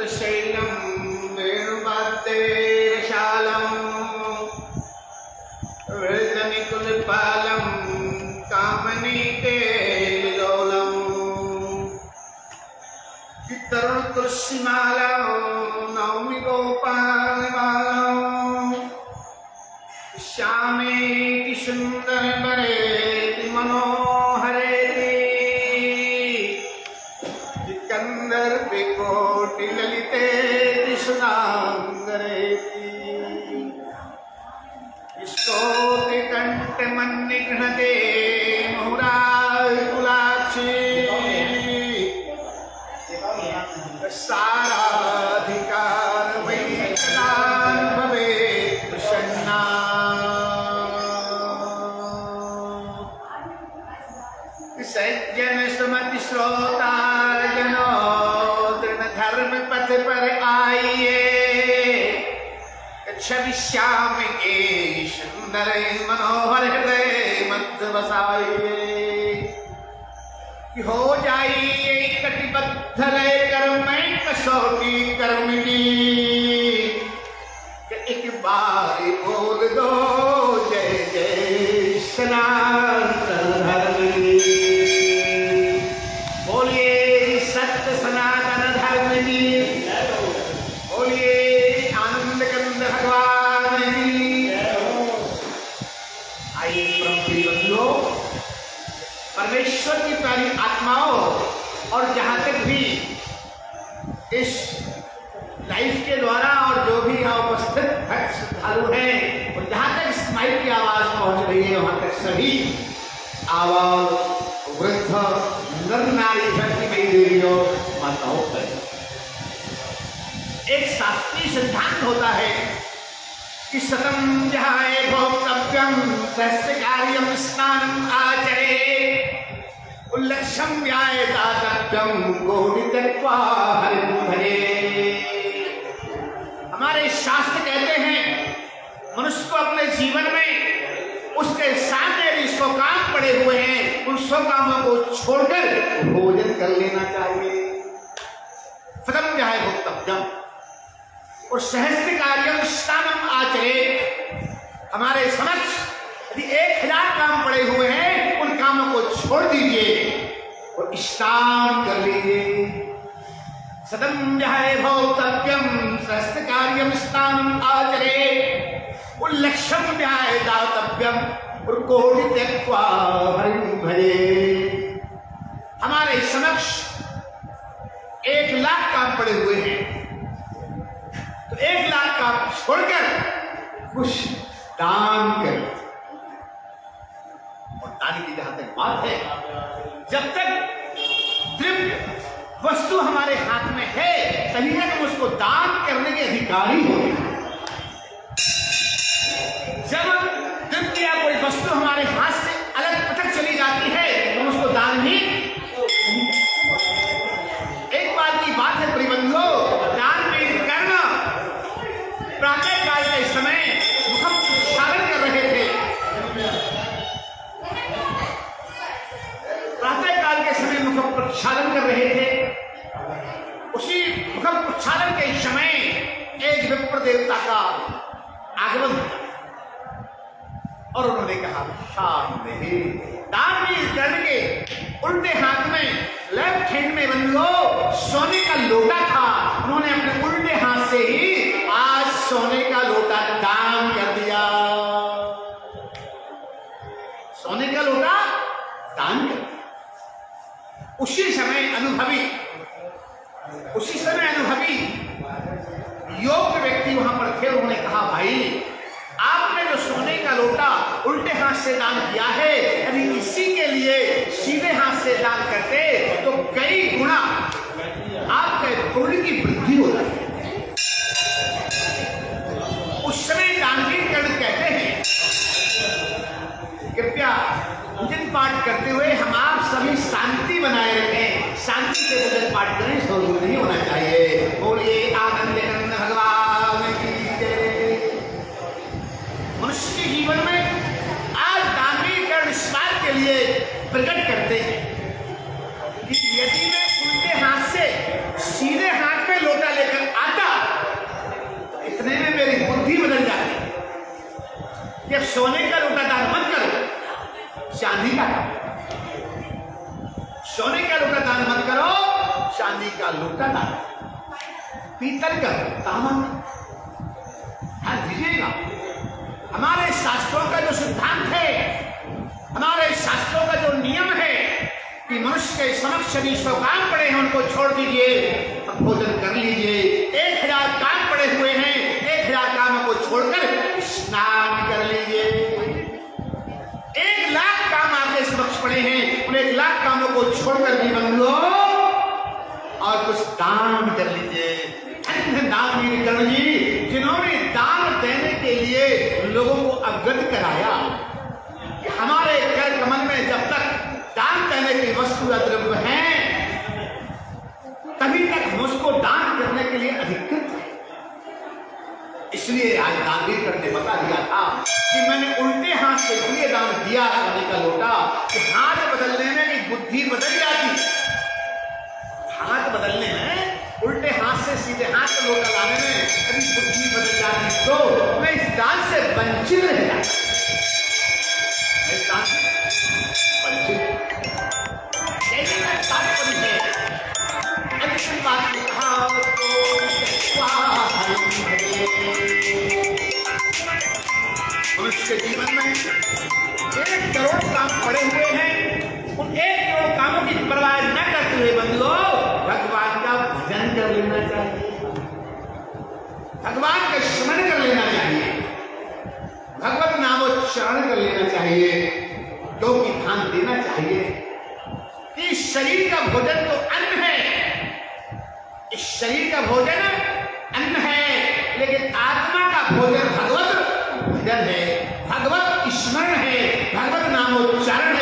शैलम वेणुवाद्यशालम वृद्धनिकुलपालम कामनीकेलोलम तरुण तुलसीमाला नौमि गोपालबालम श्यामे की सुंदर बरे मनोहरे कंदर कोटि ललिते सुनांगरे स्तोते कंठ मन्निघ्नते मुहुराय कुलाक्षी साराधिकार वैकदान भवे प्रसन्ना सज्जन सुमति श्रोता जनो दृढ़ धर्म पथ पर आइए छवि श्याम के सुंदर मनोहर हृदय मध्य बसाइए हो जाइए कटिबद्ध लेकर मैं कसौटी कर्म की एक बार बोल दो जय जय सनातन धर्म की। बोलिए सत्य सनातन धर्म की। बोलिए आनंद कंद भगवान की। आइए बंधुओं, परमेश्वर की प्यारी आत्माओं, और जहां तक भी इस लाइफ के द्वारा और जो भी यहाँ उपस्थित भक्त श्रद्धालु हैं, और जहां तक इस माइक की आवाज पहुंच रही है वहां तक सभी आवाज वृद्ध नर नारी भक्ति में देवियों माताओं पर एक शास्त्रीय सिद्धांत होता है कि सतम जहाए भोक्तव्यम सहस्य कार्यम स्नानम आचरे उल्लक्षम व्याय दातव्यम गोविंद त्यक्त्वा हरिं भजे। हमारे शास्त्र कहते हैं मनुष्य को अपने जीवन में उसके सामने भी 100 काम पड़े हुए हैं, उन 100 कामों को छोड़कर भोजन कर लेना चाहिए। सतम जहाए भोक्तव्यम और सहस्त्र कार्यम स्नानम आचरे, हमारे समक्ष यदि 1000 काम पड़े हुए हैं, उन कामों को छोड़ दीजिए और स्नान कर लीजिए। सतम जहाए भोक्तव्यम सहस्त्र कार्यम स्नानम आचरे उल्लक्षम व्याय दातव्यम और कोटि त्यक्त्वा हरिं भजे। हमारे समक्ष 1,00,000 काम पड़े हुए हैं, तो 1,00,000 काम छोड़कर कुछ दान करें। और दान की जहां तक बात है, जब तक द्रव्य वस्तु हमारे हाथ में है तभी तक हम उसको दान करने के अधिकारी होते हैं। जब द्रव्य या कोई वस्तु हमारे हाथ से अलग पटक चली जाती है तो हम उसको दान ही। एक बात की बात है परिबंधो, दान में करना प्रातः काल के समय मुखम प्रक्षालन कर रहे थे। प्रातः काल के समय मुखम प्रक्षालन कर रहे थे। उसी मुखम प्रक्षालन के समय एक विप्र देवता का आगमन हुआ और उन्होंने कहा शांति। दान कर्ण के उल्टे हाथ में लेफ्ट हैंड में बंधो सोने का लोटा था। उन्होंने अपने उल्टे हाथ से ही आज सोने का लोटा दान कर दिया। सोने का लोटा दान कर दिया। उसी समय अनुभवी योग्य व्यक्ति वहां पर थे। उन्होंने कहा भाई, आपने जो सोने का लोटा उल्टे हाथ से दान किया है, यदि इसी के लिए सीधे हाथ से दान करते तो कई गुना आपके पुण्य की वृद्धि हो जाती है। उस समय दानवीर कर्ण कहते हैं कृपया पूजन पाठ करते हुए हम आप सभी शांति बनाए रखें, शांति से पूजन पाठ करें, शोर नहीं होना चाहिए। बोलिए आनंद कंद भगवान की जय। मनुष्य के जीवन में आज दानवीर कर्ण इस बात के लिए प्रकट करते हैं कि यदि मैं उल्टे हाथ से सीधे हाथ में लोटा सोने का लोटा दान मत करो, चांदी का दान। सोने का लोटा दान मत करो, चांदी का लोटा दान, पीतल का, तांबा ध्यान दीजिएगा। हमारे शास्त्रों का जो सिद्धांत है, हमारे शास्त्रों का जो नियम है कि मनुष्य के समक्ष यदि 100 काम पड़े हैं उनको छोड़ दीजिए, भोजन कर लीजिए। 1000 काम पड़े हुए हैं, 1000 कामों को छोड़कर स्नान कर लीजिए। 1 लाख काम आपके समक्ष पड़े हैं, उन 1 लाख कामों को छोड़कर भी बन लो और कुछ दान कर लीजिए। दान करण जी जिन्होंने दान देने के लिए लोगों को अवगत कराया कि हमारे कर कमल में जब तक दान देने की वस्तु या द्रव्य है तभी तक हम उसको दान करने के लिए अधिकृत है। इसलिए आज दानवीर करने बता दिया था कि मैंने उल्टे हाथ से इसलिए दान दिया सोने का लोटा कि हाथ बदलने में भी बुद्धि बदल जाती। हाथ बदलने में, उल्टे हाथ से सीधे हाथ का लोटा लाने में कभी बुद्धि बदल जाती तो मैं इस दान से वंचित रह जाता। इस दान से वंचित तात्पर्य है। अंतिम बात में कहा मनुष्य के जीवन में 1 करोड़ काम पड़े हुए हैं, उन 1 करोड़ कामों की परवाह न करते हुए बंधुओं भगवान का भजन कर लेना चाहिए, भगवान का स्मरण कर लेना चाहिए, भगवत नामोच्चारण कर लेना चाहिए, क्योंकि ध्यान देना चाहिए कि शरीर का भोजन तो अन्न है, इस शरीर का भोजन अन्न है, लेकिन आत्मा का भोजन भगवत भजन है, भगवत स्मरण है, भगवत नामोच्चारण है।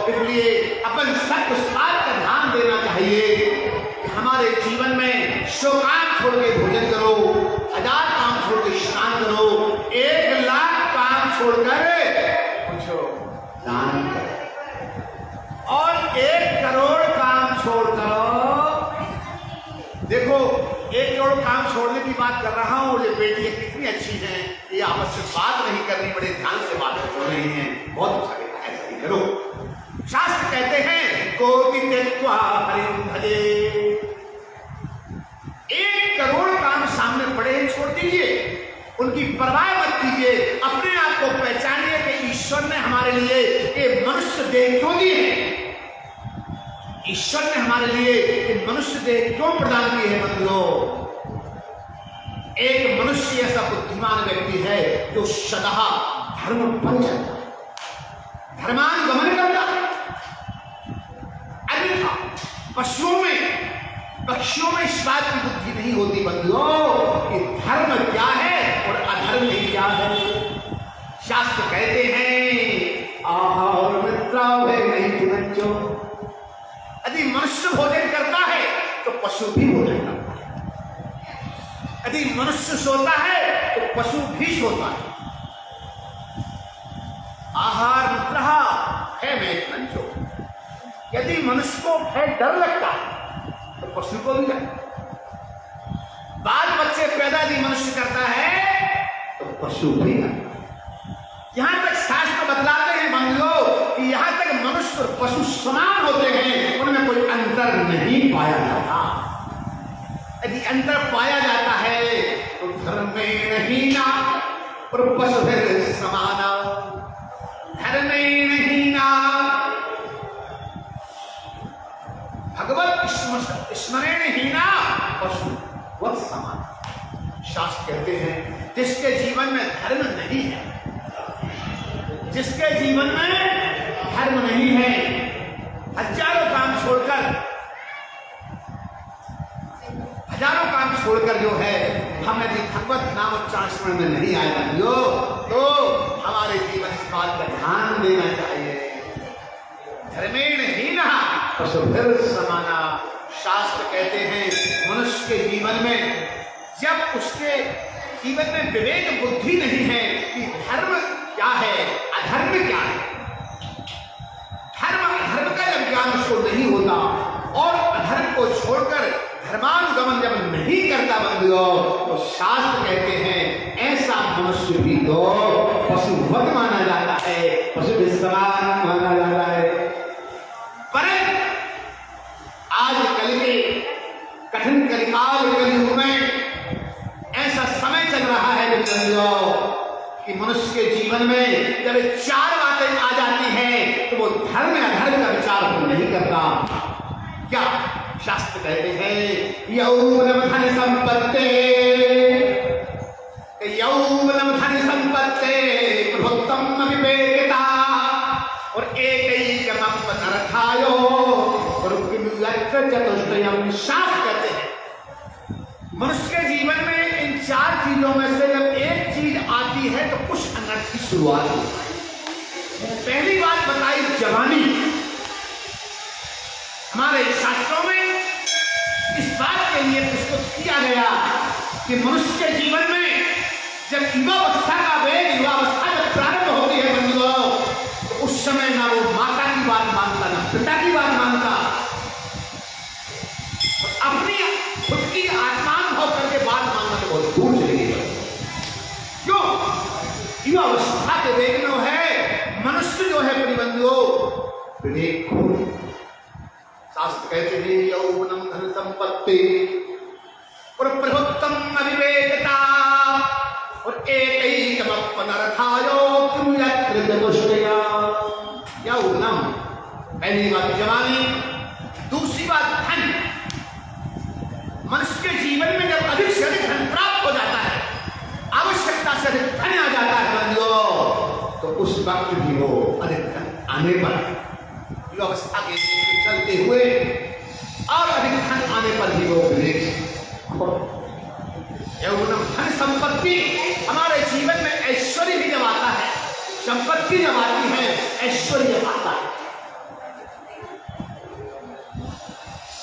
इसलिए अपन सबको इस बात का ध्यान देना चाहिए कि हमारे जीवन में 100 काम छोड़ के भोजन करो, 1000 काम छोड़ के स्नान करो, 1 लाख काम छोड़कर पूछो दान करो और 1 करोड़ काम छोड़ करो। देखो 1 करोड़ काम छोड़ने की बात कर रहा हूँ, ये बेटियां कितनी अच्छी हैं, ये आपस में बात नहीं करनी, बड़े ध्यान से बात कर रही हैं, बहुत अच्छा कहता है, ऐसा ही करो। शास्त्र कहते हैं कोटि त्यक्त्वा हरिं भजे। 1 करोड़ काम सामने पड़े हैं, छोड़ दीजिए, उनकी परवाह मत कीजिए, अपने आप को पहचानिए कि ईश्वर ने हमारे लिए ये मनुष्य देह क्यों दी है, ईश्वर ने हमारे लिए ये मनुष्य देह क्यों प्रदान की है। बंधुओं, एक मनुष्य ऐसा बुद्धिमान व्यक्ति है जो सदा धर्म पर चलता है, धर्मानुगमन करता है। अन्यथा पक्षियों में इस बात की बुद्धि नहीं होती बंधुओं कि धर्म क्या है और अधर्म क्या है। शास्त्र कहते हैं आहार मित्रा वे नहीं बच्चों, यदि मनुष्य भोजन करता है तो पशु भी भोजन करता है, यदि मनुष्य सोता है तो पशु भी सोता है। आहार मित्र है मैं बच्चों, यदि मनुष्य को भय डर लगता है तो पशु को भी लगता है। बाल बच्चे पैदा यदि मनुष्य करता है तो पशु भी लगता है। यहां तक शास्त्र बतलाते हैं बंधुओं कि यहां तक मनुष्य और पशु समान होते हैं, उनमें कोई अंतर नहीं पाया जाता। यदि अंतर पाया जाता है तो धर्मेण हीना और पशुभिः समाना, धर्मेण हीना भगवत स्मरण हीना पशुवत् समान। शास्त्र कहते हैं जिसके जीवन में धर्म नहीं है, जिसके जीवन में धर्म नहीं है, हजारों काम छोड़कर जो है हम यदि भगवत नाम उच्चारण स्मरण में नहीं आए तो हमारे जीवन इस बात का ध्यान देना चाहिए। धर्मेण हीनः पशुभिः समाना। शास्त्र कहते हैं मनुष्य के जीवन में जब उसके जीवन में विवेक बुद्धि नहीं है कि धर्म क्या है अधर्म क्या है, धर्म अधर्म का जब ज्ञान उसको नहीं होता और अधर्म को छोड़कर धर्मानुगमन जब नहीं करता बंधुओं, तो शास्त्र कहते हैं ऐसा मनुष्य भी तो पशुवत माना जाता है, पशु के समान माना जाता है। पर आज कल के कठिन कलिकाल कलयुग में ऐसा समय चल रहा है बंधुओं कि मनुष्य के जीवन में जब 4 बातें आ जाती हैं तो वो धर्म या अधर्म का विचार तो नहीं करता। क्या शास्त्र कहते हैं? यौवनम धन संपत्ति, यौवनम धन संपत्ति प्रभुत्वम विवेकिता और एकैकमप नरथायो और चतुष्टयम। शास्त्र कहते हैं मनुष्य के जीवन में इन 4 चीजों में से जब एक चीज आती है तो कुछ अनर्थ की शुरुआत होती है। पहली बात बताई जवानी। हमारे शास्त्रों में इस बात के लिए प्रस्तुत किया गया कि मनुष्य के जीवन में जब युवावस्था का वेग, युवावस्था जब प्रारंभ होती है बंधुओं, तो उस समय ना वो माता की बात मानता ना पिता की बात मानता, अपनी खुद की आत्मानुभव करके बात मानना तो बहुत दूर चली गई। क्यों? युवावस्था के वेग में है मनुष्य जो है परिबंधुओं विवेक खो। शास्त्र कहते हैं यौवनम धन संपत्ति और प्रभुत्वम अविवेकता और एकैकमप नरथायो किम यत्र चतुष्टया। यौवनम पहली बात जवानी, दूसरी बात धन। मनुष्य के जीवन में जब अधिक से अधिक धन प्राप्त हो जाता है, आवश्यकता से अधिक धन आ जाता है बंधुओं, तो उस वक्त भी वो अधिक धन आने पर युवावस्था के चलते हुए और अधिक धन आने पर भी वो यौवनम धन संपत्ति। हमारे जीवन में ऐश्वर्य भी जब आता है, संपत्ति जब आती है, ऐश्वर्य जब आता है,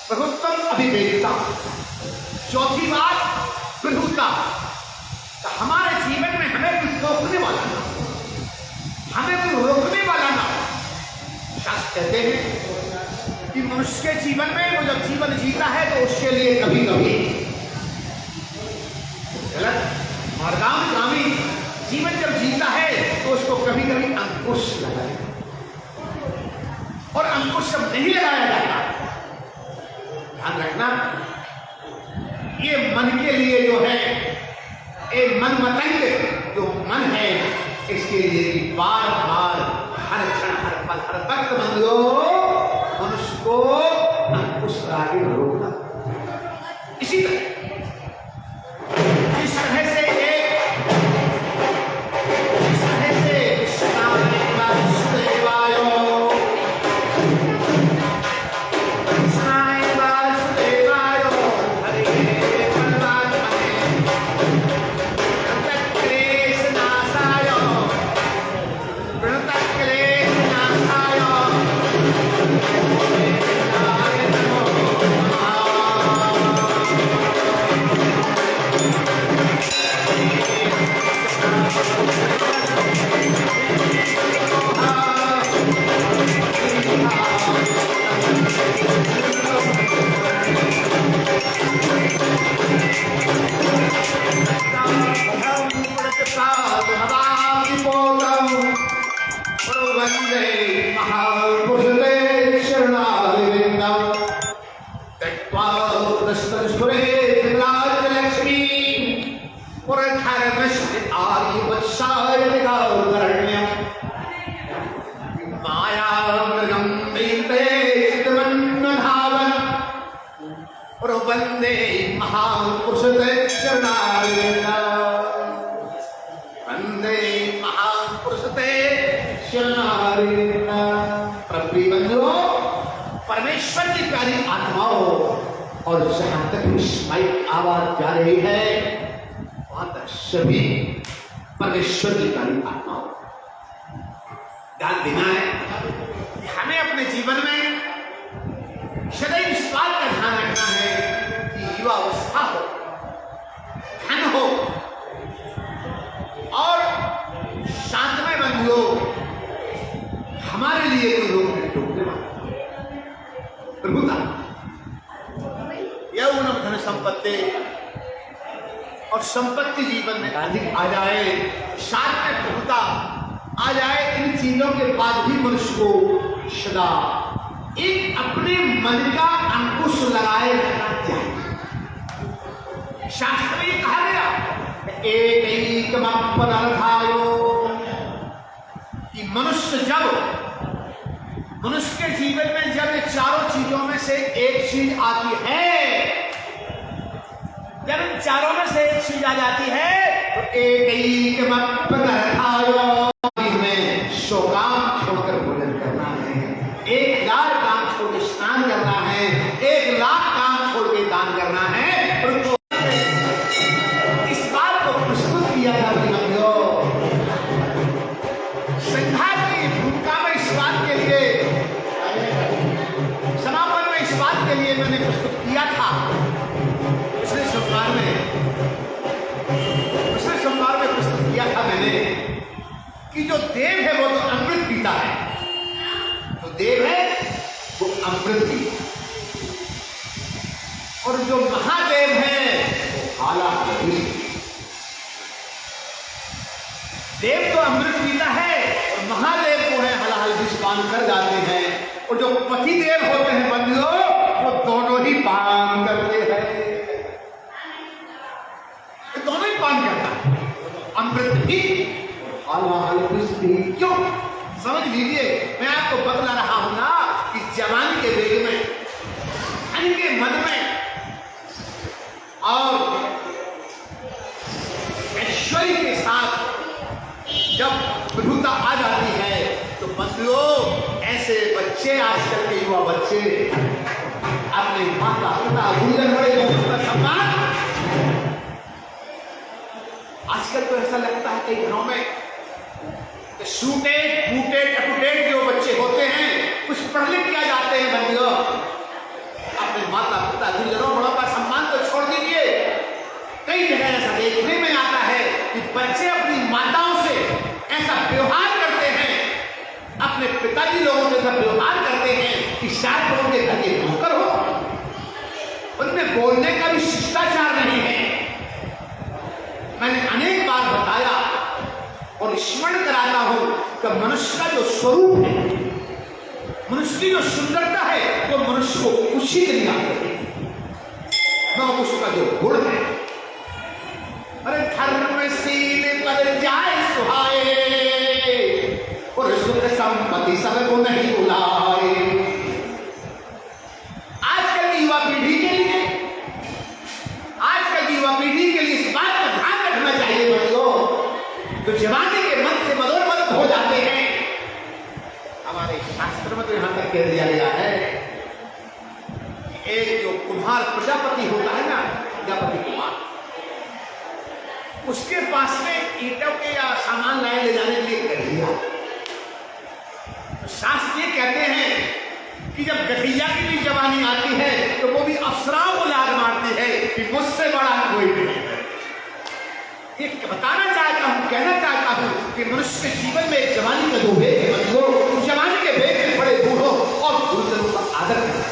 प्रभुत्वम अभिवेकिता। चौथी बात प्रभुता। तो हमारे जीवन में हमें कुछ रोकने वाला ना, हमें कुछ रोकने वाला ना। शास्त्र कहते हैं कि मनुष्य के जीवन में वो जब जीवन जीता है तो उसके लिए कभी कभी गलत मार्गानुगामी जीवन जब जीता है तो उसको कभी कभी अंकुश लगाए, और अंकुश जब नहीं लगाया जाता, ध्यान रखना, ये मन के लिए जो है एक मन मतंग जो मन है, इसके लिए बार बार हर क्षण हर पल हर वक्त मनुष्य को अंकुश आगे रोकना। इसी तरह इस तरह से वंदे महापुरुष वंदे महापुरुष परमेश्वर की प्यारी आत्माओं, और जहां तक माइक आवाज जा रही है वहां तक सभी परमेश्वर की प्यारी आत्माओं ध्यान देना है। हमें अपने जीवन में सदैव इस बात का ध्यान रखना है कि युवावस्था हो, धन हो और शांतमय बंधुओं हमारे लिए कोई रोकने वाला प्रभुता। यौवनम और संपत्ति जीवन में अधिक आ जाए, शारीरिक प्रभुता आ जाए, इन चीजों के बाद भी मनुष्य को सदा एक अपने मन का अंकुश लगाए रखना चाहिए। शास्त्र में कहा गया कि मनुष्य के जीवन में जब ये चारों चीजों में से एक चीज आती है, जब इन चारों में से एक चीज आ जाती है तो एक में सौ काम छोड़कर भोजन करना है, 1000 काम छोड़ के स्नान करना है, 1,00,000 काम छोड़ के दान करना है। इस बात को प्रस्तुत किया था संध्या की भूमिका में, इस बात के लिए समापन में, इस बात के लिए मैंने प्रस्तुत किया था पिछले सोमवार में प्रस्तुत किया था मैंने कि जो देव है वो तो अमृत पीता है, जो देव है वो अमृत पीता, और जो महादेव है वो हालाहाली। देव तो अमृत पीता है और महादेव को है हालाहाल विष पान कर जाते हैं, और जो पति देव होते हैं बंधुओं वो दोनों ही पान करते हैं, दोनों ही पान करता है, अमृत भी हालाहाल विष भी। क्यों? समझ लीजिए, मैं आपको बतला रहा हूं ना कि जवानी के वेग में, धन के मन में और ऐश्वर्य के साथ जब प्रभुता आ जाती है तो बंधुओं ऐसे बच्चे, आजकल के युवा बच्चे अपने माता पिता गुरुजन बड़े लोगों का सम्मान, आजकल तो ऐसा लगता है कई घरों में सूटे बूटे टपुटेट जो बच्चे होते हैं, कुछ पढ़ लिख किया जाते हैं बंधुओं, अपने माता पिता गुरुजनों बड़ों का सम्मान तो छोड़ दीजिए। कई जगह ऐसा देखने में आता है कि बच्चे अपनी माताओं से ऐसा व्यवहार करते हैं, अपने पिताजी लोगों से ऐसा व्यवहार करते हैं कि शायद वो उनके घर के नौकर हो, उनमें बोलने का भी शिष्टाचार नहीं है। मैंने अनेक बार बताया और स्मरण कराता हूं कि मनुष्य का जो स्वरूप है, मनुष्य की जो सुंदरता है, वो मनुष्य को कुछित नहीं आती, न उसका जो गुण है। अरे धर्मशील पर जाए सुहाए और सुख संपत्ति सबको नहीं बुलाए। आजकल की युवा पीढ़ी के लिए, आजकल की युवा पीढ़ी के लिए इस बात का ध्यान रखना चाहिए बच्चों, तो जवानी के मन से मदोन्मत्त हो जाते हैं। हमारे शास्त्र में तो यहां तक कह दिया गया है कि एक जो कुम्हार प्रजापति होता है ना, प्रजापति कुमार, उसके पास में ईंटों के या सामान लाए ले जाने के लिए गठिया, शास्त्र ये कहते हैं कि जब गठिया की भी जवानी आती है तो वो भी अप्सराओं को लाग मारती है कि मुझसे बड़ा कोई नहीं है। ये बताना चाहता हूं, कहना चाहता हूं कि मनुष्य के जीवन में एक जवानी का जो वेग है बंधुओं, उस जवानी के वेग में बड़े बूढ़ों और गुरुजनों का आदर करना।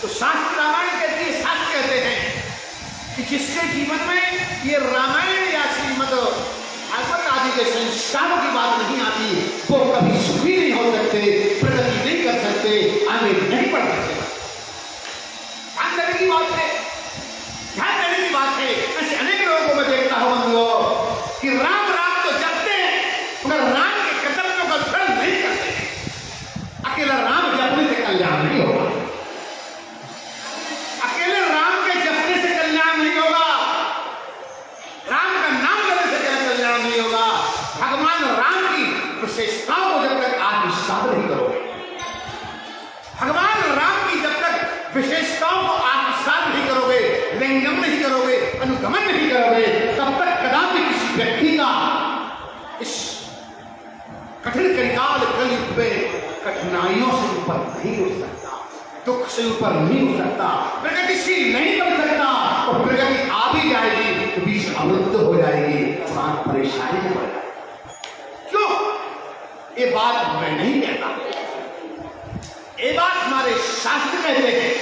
तो शास्त्र रामायण कहती है, शास्त्र कहते हैं कि जिसके जीवन में ये रामायण या श्रीमद् भागवत आदि के संस्कारों की बात नहीं आती, वो कभी सुखी नहीं हो सकते, प्रगति नहीं कर सकते, आगे नहीं बढ़ सकते। ध्यान देने की बात है, ध्यान देने की बात है। ऐसे अनेक लोगों को मैं देखता हूं बंधुओं कि राम राम तो जपते हैं मगर राम के कर्तव्यों का धर्म नहीं करते। अकेला राम जपने से कल्याण नहीं होगा, अकेले राम के जपने से कल्याण नहीं होगा, राम का नाम लेने से कल्याण नहीं होगा। भगवान राम की विशेषताओं को जब तक आत्मसात नहीं करोगे, भगवान राम की जब तक विशेषताओं को आत्मसात नहीं करोगे, व्यंगम नहीं करोगे, अनुगमन नहीं करोगे, तब तक कदापि किसी व्यक्ति का इस कठिन कलिकाल कलयुग में कठिनाइयों से ऊपर नहीं उठ सकता, दुख से ऊपर नहीं उठ सकता, प्रगतिशील नहीं बन सकता। और प्रगति आ भी जाएगी तो बीच में अवरुद्ध हो जाएगी, इंसान परेशानी में पड़ जाएगा। क्यों? ये बात मैं नहीं कहता, ये बात हमारे शास्त्र कहते हैं।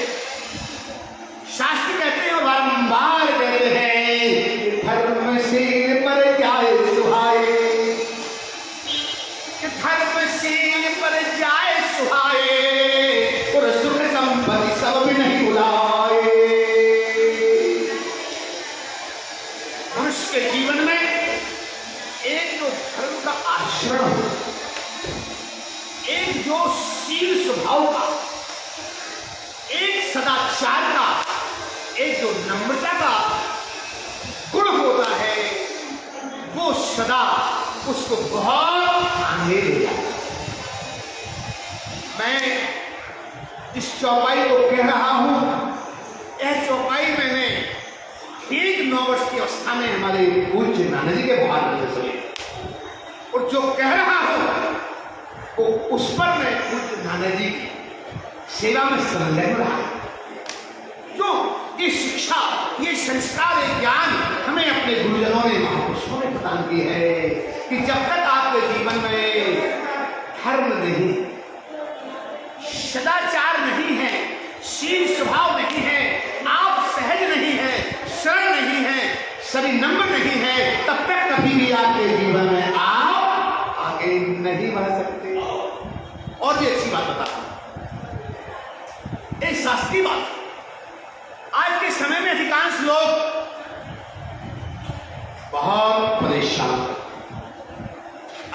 नम्रता का गुण होता है वो सदा उसको बहुत आगे ले जाता है। मैं इस चौपाई को कह रहा हूं, यह चौपाई मैंने ठीक 9 वर्ष की अवस्था में हमारे पूज्य नाना जी के बाहर में सुनी, और जो कह रहा हूं वो उस पर मैं पूज्य नाना जी की सेवा में संलग्न रहा। क्यों? ये शिक्षा, ये संस्कार, ये ज्ञान हमें अपने गुरुजनों ने, महापुरुषों ने प्रदान की है कि जब तक आपके जीवन में धर्म नहीं, सदाचार नहीं है, शील स्वभाव नहीं है, आप सहज नहीं है, सरल नहीं है, सभी नम्र नहीं है, तब तक कभी भी आपके जीवन में आप आगे नहीं बढ़ सकते। और भी अच्छी बात बताता हूं, एक शास्त्रीय बात। आज के समय में अधिकांश लोग बहुत परेशान,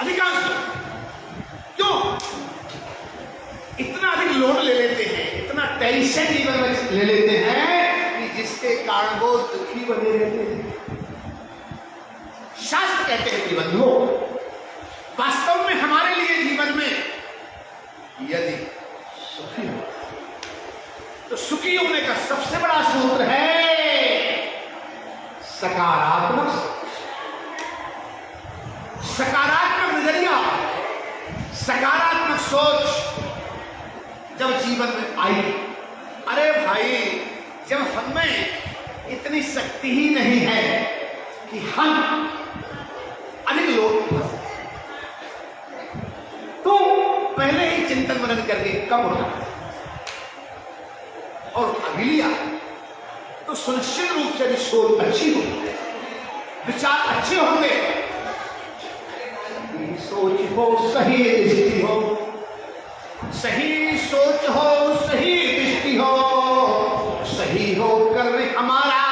अधिकांश लोग क्यों? इतना अधिक लोड ले लेते हैं, इतना टेंशन जीवन में ले लेते हैं कि जिसके कारण वो दुखी बने रहते हैं। शास्त्र कहते हैं कि बंधुओं, वास्तव में हमारे लिए जीवन में यदि सुखी हो तो सुखी होने का सबसे बड़ा सूत्र है सकारात्मक सोच, सकारात्मक नजरिया, सकारात्मक सोच जब जीवन में आई। अरे भाई, जब हमें इतनी शक्ति ही नहीं है कि हम अधिक लोग, तो पहले ही चिंतन मनन करके कम उठा और अभिलिया तो सुनिश्चित रूप से सोच अच्छी हो, विचार अच्छे होंगे, सोच हो, सही दृष्टि हो, सही सोच हो, सही दृष्टि हो, सही हो करने हमारा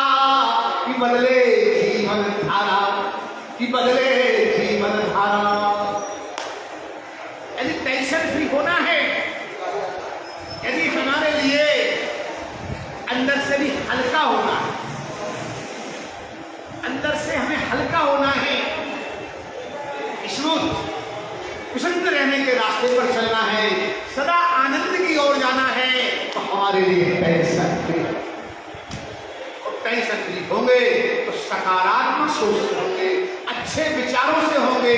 कि बदले जीवन धारा, कि बदले जीवन धारा। यदि टेंशन फ्री होना है, यदि हमारे लिए अंदर से भी हल्का होना है, अंदर से हमें हल्का होना है, स्मूथ कुशल रहने के रास्ते पर चलना है, सदा आनंद की ओर जाना है, तो हमारे लिए टेंशन फ्री। और टेंशन फ्री होंगे तो सकारात्मक सोच से होंगे, अच्छे विचारों से होंगे,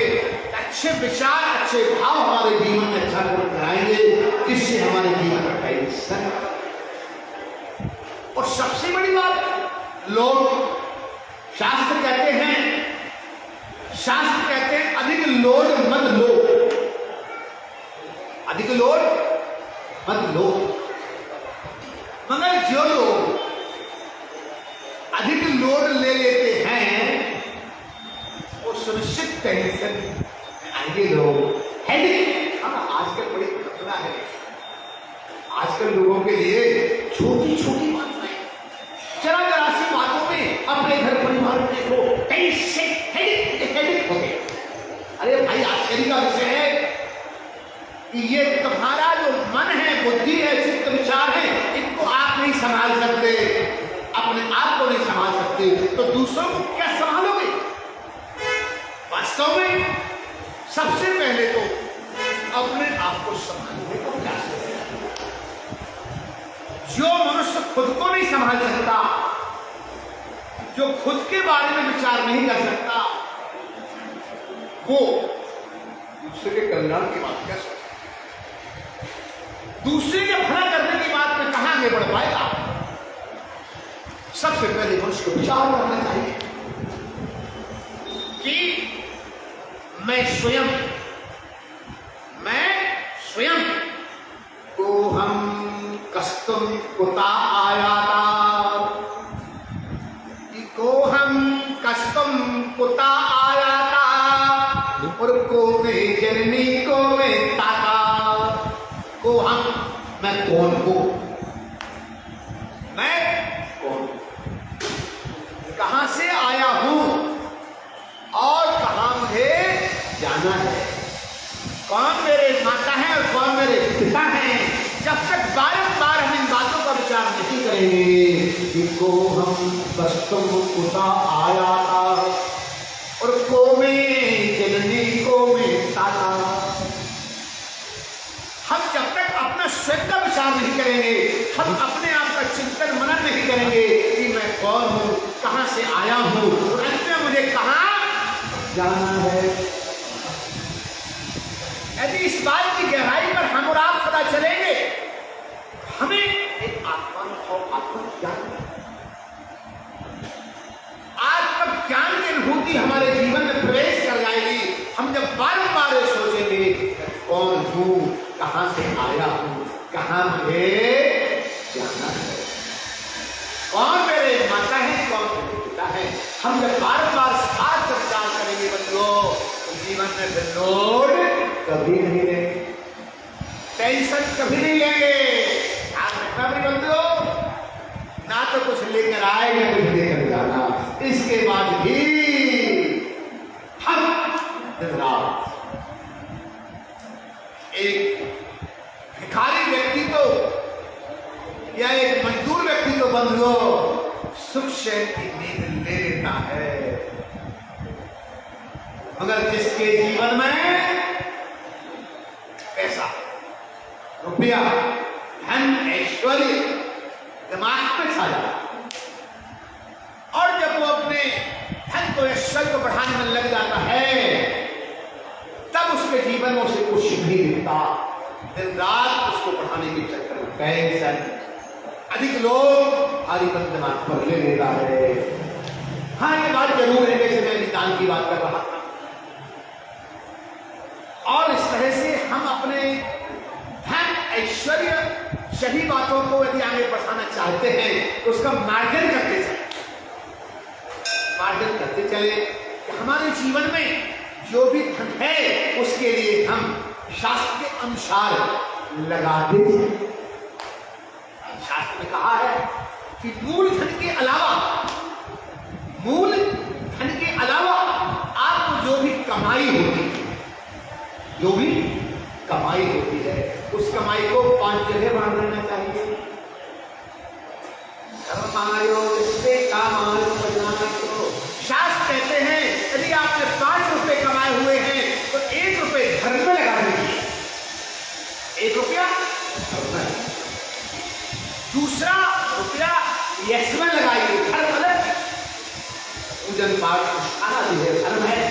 अच्छे विचार, अच्छे भाव हमारे जीवन में अच्छा कराएंगे, जिससे हमारे जीवन में टेंशन। और सबसे बड़ी बात, लोग शास्त्र कहते हैं, शास्त्र कहते हैं अधिक लोड मत लो, अधिक लोड मत लो। मगर जो लोग अधिक लोड ले लेते हैं वो सुनिश्चित टेंशन आगे लोग हेडेक। हाँ, आजकल बड़ी घटना है, आजकल लोगों के लिए छोटी छोटी बात है, जरा जरा सी बातों में अपने घर परिवार में देखो कैसे हेडेक हो गए। अरे भाई, आश्चर्य का विषय है कि ये तुम्हारा जो मन है, बुद्धि है, चित्त विचार है, इनको आप नहीं संभाल सकते, अपने आप को नहीं संभाल सकते, तो दूसरों को क्या संभालोगे? वास्तव में सबसे पहले तो अपने आप को संभालने का प्रयास करें। जो मनुष्य खुद को नहीं संभाल सकता, जो खुद के बारे में विचार नहीं कर सकता, वो दूसरे के कल्याण की बात क्या सोचे? दूसरे के भला करने की बात में कहां आगे बढ़ पाएगा? सबसे पहले मनुष्य को विचार करना चाहिए कि मैं स्वयं को हम कस्तुम कुता आयाता, कि को हम कस्तुम कुता आयाता, और को में जननी को में ताता। को हम, मैं कौन हूं, मैं कौन, कहां से आया हूं और कहां मुझे जाना है, कौन मेरे माता है और कौन मेरे पिता है। जब तक बारंबार हम इन बातों का विचार नहीं करेंगे कि को हम वस्तुम कुता आयाता और को में जननी को में ताता। हम जब तक अपना स्वयं का विचार नहीं करेंगे, हम अपने आप का चिंतन मनन नहीं करेंगे कि मैं कौन हूँ, कहाँ से आया हूँ और अंत में मुझे कहाँ जाना है। यदि इस बात की गहराई पर हम और आप पता चलेंगे, हमें एक आत्मज्ञान की अनुभूति हमारे जीवन में प्रवेश कर जाएगी। हम जब बारंबार सोचेंगे कौन हूँ, कहाँ से आया हूँ, कहाँ मुझे जाना है, कौन मेरे माता है, कौन मेरे पिता है। हम जब बार-बार साथ विचार करेंगे बंधुओं, तो जीवन में फिर लोड कभी नहीं लेंगे, टेंशन कभी नहीं लेंगे। ध्यान रखना भी बंधुओं, ना तो कुछ लेकर आए या कुछ लेकर जाना। इसके बाद भी हम दिन रात एक भिखारी व्यक्ति तो या एक मजदूर व्यक्ति तो बंधुओं सुख चैन की नींद ले लेता है, मगर जिसके जीवन में पैसा, रुपया, धन, ऐश्वर्य दिमाग में छा जाता और जब वो अपने धन को, ऐश्वर्य को बढ़ाने में लग जाता है, तब उसके जीवन में उसे कुछ नहीं दिखता। दिन रात उसको बढ़ाने के चक्कर में टेंशन, अधिक लोग भारी दिमाग पर ले लेता है। हाँ, ये बात जरूर है, जैसे मैं निदान की बात कर रहा था। और इस तरह से हम अपने धन, ऐश्वर्य, सभी बातों को यदि आगे बढ़ाना चाहते हैं तो उसका मार्जन करते चले, मार्जन करते चले कि हमारे जीवन में जो भी धन है उसके लिए हम शास्त्र के अनुसार लगाते हैं। शास्त्र में कहा है कि मूल धन के अलावा आपको जो भी कमाई होती है, जो भी कमाई होती है, उस कमाई को 5 जगह बांट देना चाहिए। शास्त्र कहते हैं यदि आपने 5 रुपए कमाए हुए हैं तो 1 रुपए घर में लगा दीजिए, 1 रुपया घर में, दूसरा रुपया यश में लगाइए। घर अलग, पूजन पाठ आना है, धर्म है,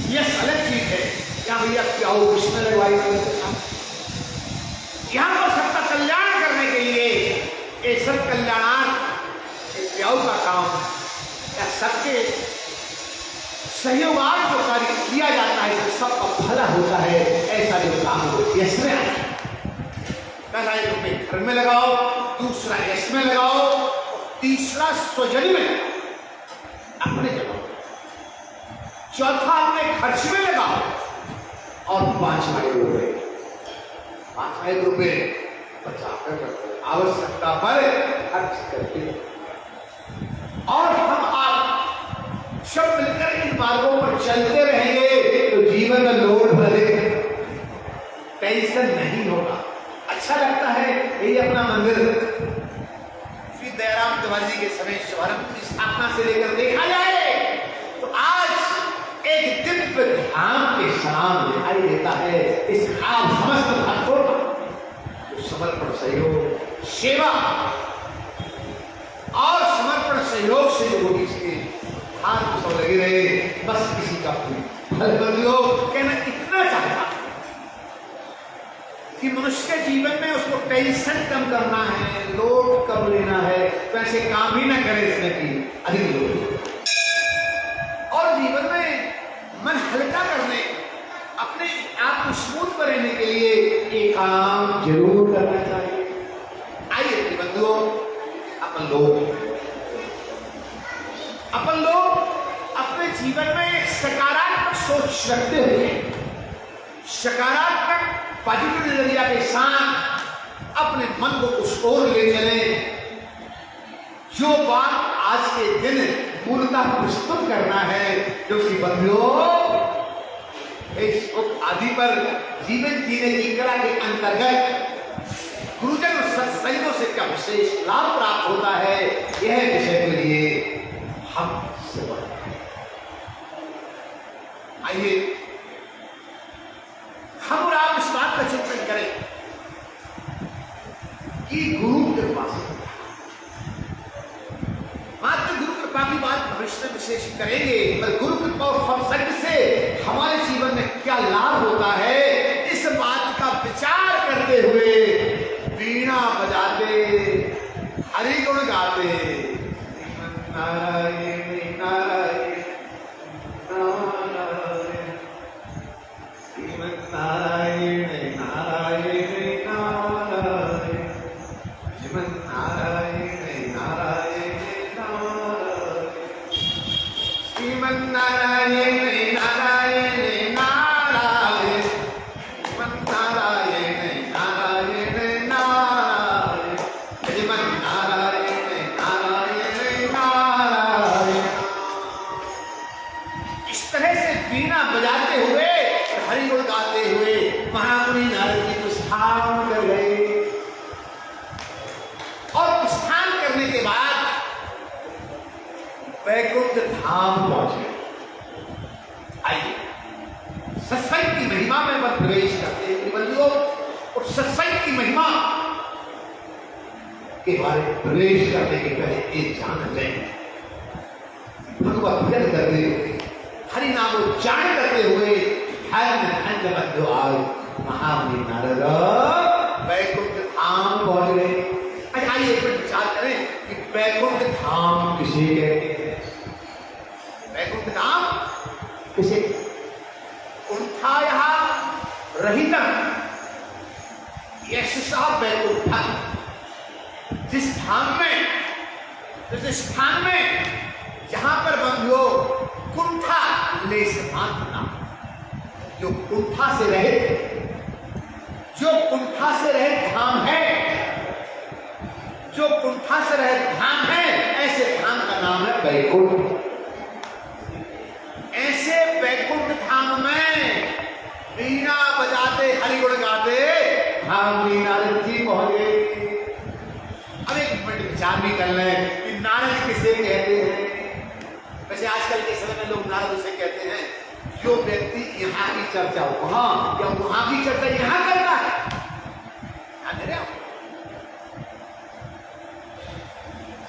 यश अलग चीज है। क्या भैया क्या हो, उसमें लगवाइए। यहाँ पर सबका कल्याण करने के लिए ये सब कल्याणार्थ प्याऊ का काम या सबके सहयोगार्थ जो कार्य किया जाता है तो सबका भला होता है, ऐसा जो काम हो यश में आए। पहला 1 रुपये घर में लगाओ, दूसरा यश में लगाओ, तीसरा स्वजन में अपने लगाओ, चौथा अपने खर्च में लगाओ और 5वां 1 रुपये, 5वां 1 रुपये बचाकर आवश्यकता पर खर्च करके। और हम आप सब मिलकर इन मार्गों पर चलते रहेंगे तो जीवन में लोड बढ़ेगा, टेंशन नहीं होगा। अच्छा लगता है यही अपना मंदिर श्री दयाराम तिवारी जी के समय शुभारंभ की स्थापना से लेकर देखा जाए तो आज एक दिव्य धाम के समान दिखाई देता है। इस आप समस्त भक्तों का समर्पण, सहयोग, सेवा और समर्पण सहयोग से जो इसके हाथ सब लगे रहे, बस किसी का फल कर लो। कहना इतना चाहता कि मनुष्य के जीवन में उसको टेंशन कम करना है, लोड कम लेना है, वैसे काम ही ना करे इसमें कि अधिक लोड, और जीवन में मन हल्का करने, अपने आप को स्मूथ करने के लिए ये काम जरूर करना चाहिए। आइए बंधुओं, अपन लोग अपने जीवन में एक सकारात्मक सोच रखते हुए, सकारात्मक पॉजिटिव नजरिया के साथ अपने मन को उस ओर ले चले जो बात आज के दिन पूर्णतः प्रस्तुत करना है, जो कि बंधुओं फेसबुक आदि पर जीवन जीने की कला के अंतर्गत गुरुजन सत्संग सत्संगों से क्या विशेष लाभ प्राप्त होता है, यह विषय के लिए हम आइए हम और आप इस बात का चिंतन करें कि गुरु कृपा से, मात्र गुरु कृपा की बात भविष्य में विशेष करेंगे, पर गुरु कृपा और सत्संग से हमारे जीवन में क्या लाभ होता है, इस बात का विचार करते हुए वीणा बजाते हरि गुण गाते नारायण नारायण नारायण श्रीमन नारायण नारायण नारायण श्रीमन नारायण नारायण नारायण श्रीमन नारायण नारायण नारायण श्रीमन नारायण नारायण नारायण श्रीमन नारायण नारायण नारायण। इस तरह से वीणा बजाते हुए हरि गुण गाते हुए महामुनि नारद जी प्रस्थान कर गए और प्रस्थान करने के बाद वैकुंठ धाम पहुंचे। आइए सत्संग की महिमा में बस प्रवेश करते हैं बंधुओं, और सत्संग की महिमा के बारे में प्रवेश करने के पहले एक जान लें, भगवत भजन करते हुए हरि नाम उच्चारण करते हुए महामुनि नारद वैकुंठ धाम पहुंच गए। अच्छा आइए एक मिनट विचार करें कि वैकुंठ धाम किसे कहते हैं? वैकुंठ धाम किसे? कुंठाया रहितम यशसा वैकुंठम, जिस धाम में, जिस स्थान में जहां पर बंधुओं कुंठा लेस मात्र ना, जो कुंठा से रहित, जो कुंठा से रहित धाम है, जो कुंठा से रहित धाम है, ऐसे धाम का नाम है वैकुंठ। ऐसे वैकुंठ धाम में वीणा बजाते हरि गुण गाते महामुनि नारद जी पहुंचे। अब एक मिनट विचार भी कर लें कि नारद किसे कहते हैं। वैसे आजकल के समय में लोग नारद उसे कहते हैं जो व्यक्ति यहाँ की चर्चा वहां या वहां की चर्चा यहाँ करता है।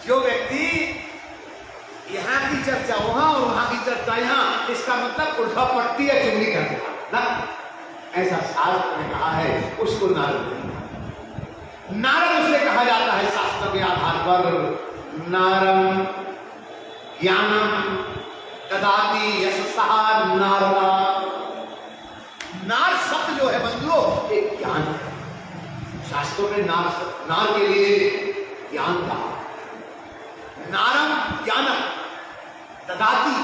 जो व्यक्ति यहाँ की चर्चा वहां और वहां की चर्चा यहाँ, इसका मतलब उल्टा पट्टी या चुगली करता ना, ऐसा शास्त्र ने कहा है, उसको नारद नारद उसे कहा जाता है शास्त्र के आधार पर। नारम ज्ञानम ददाति यशसः नारदा। नार शब्द जो है बंधुओं एक ज्ञान है। शास्त्रों में नार के लिए ज्ञान कहा। नारम ज्ञानम ददाति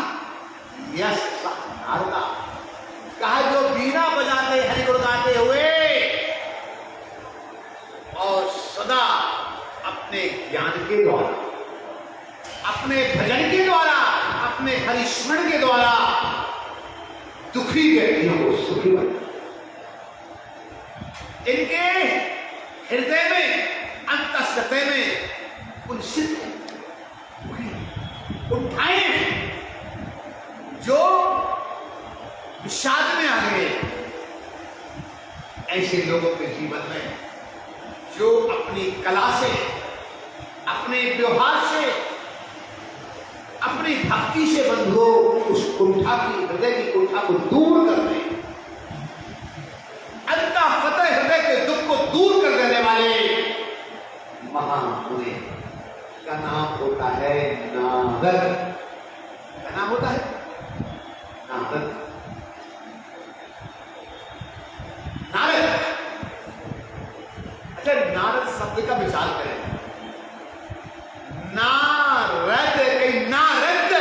यशसः नारदा, कहा जो वीणा बजाते हरि गुण गाते हुए और सदा अपने ज्ञान के द्वारा, अपने भजन के द्वारा, अपने हरिस्मरण के द्वारा दुखी व्यक्तियों को सुखी बना। इनके हृदय में, अंतःसत्य में उनसित उठाए जो विषाद में आ गए, ऐसे लोगों के जीवन में जो अपनी कला से, अपने व्यवहार से, अपनी भक्ति से बंधुओं उस कुंठा की, हृदय की कुंठा को दूर कर दे, अंतः फतेह हृदय के दुख को दूर कर देने वाले महामुनि का नाम होता है नारद। क्या नाम होता है? नारद। नारद। अच्छा नारद शब्द का विचार करें। नारद कहीं नारद,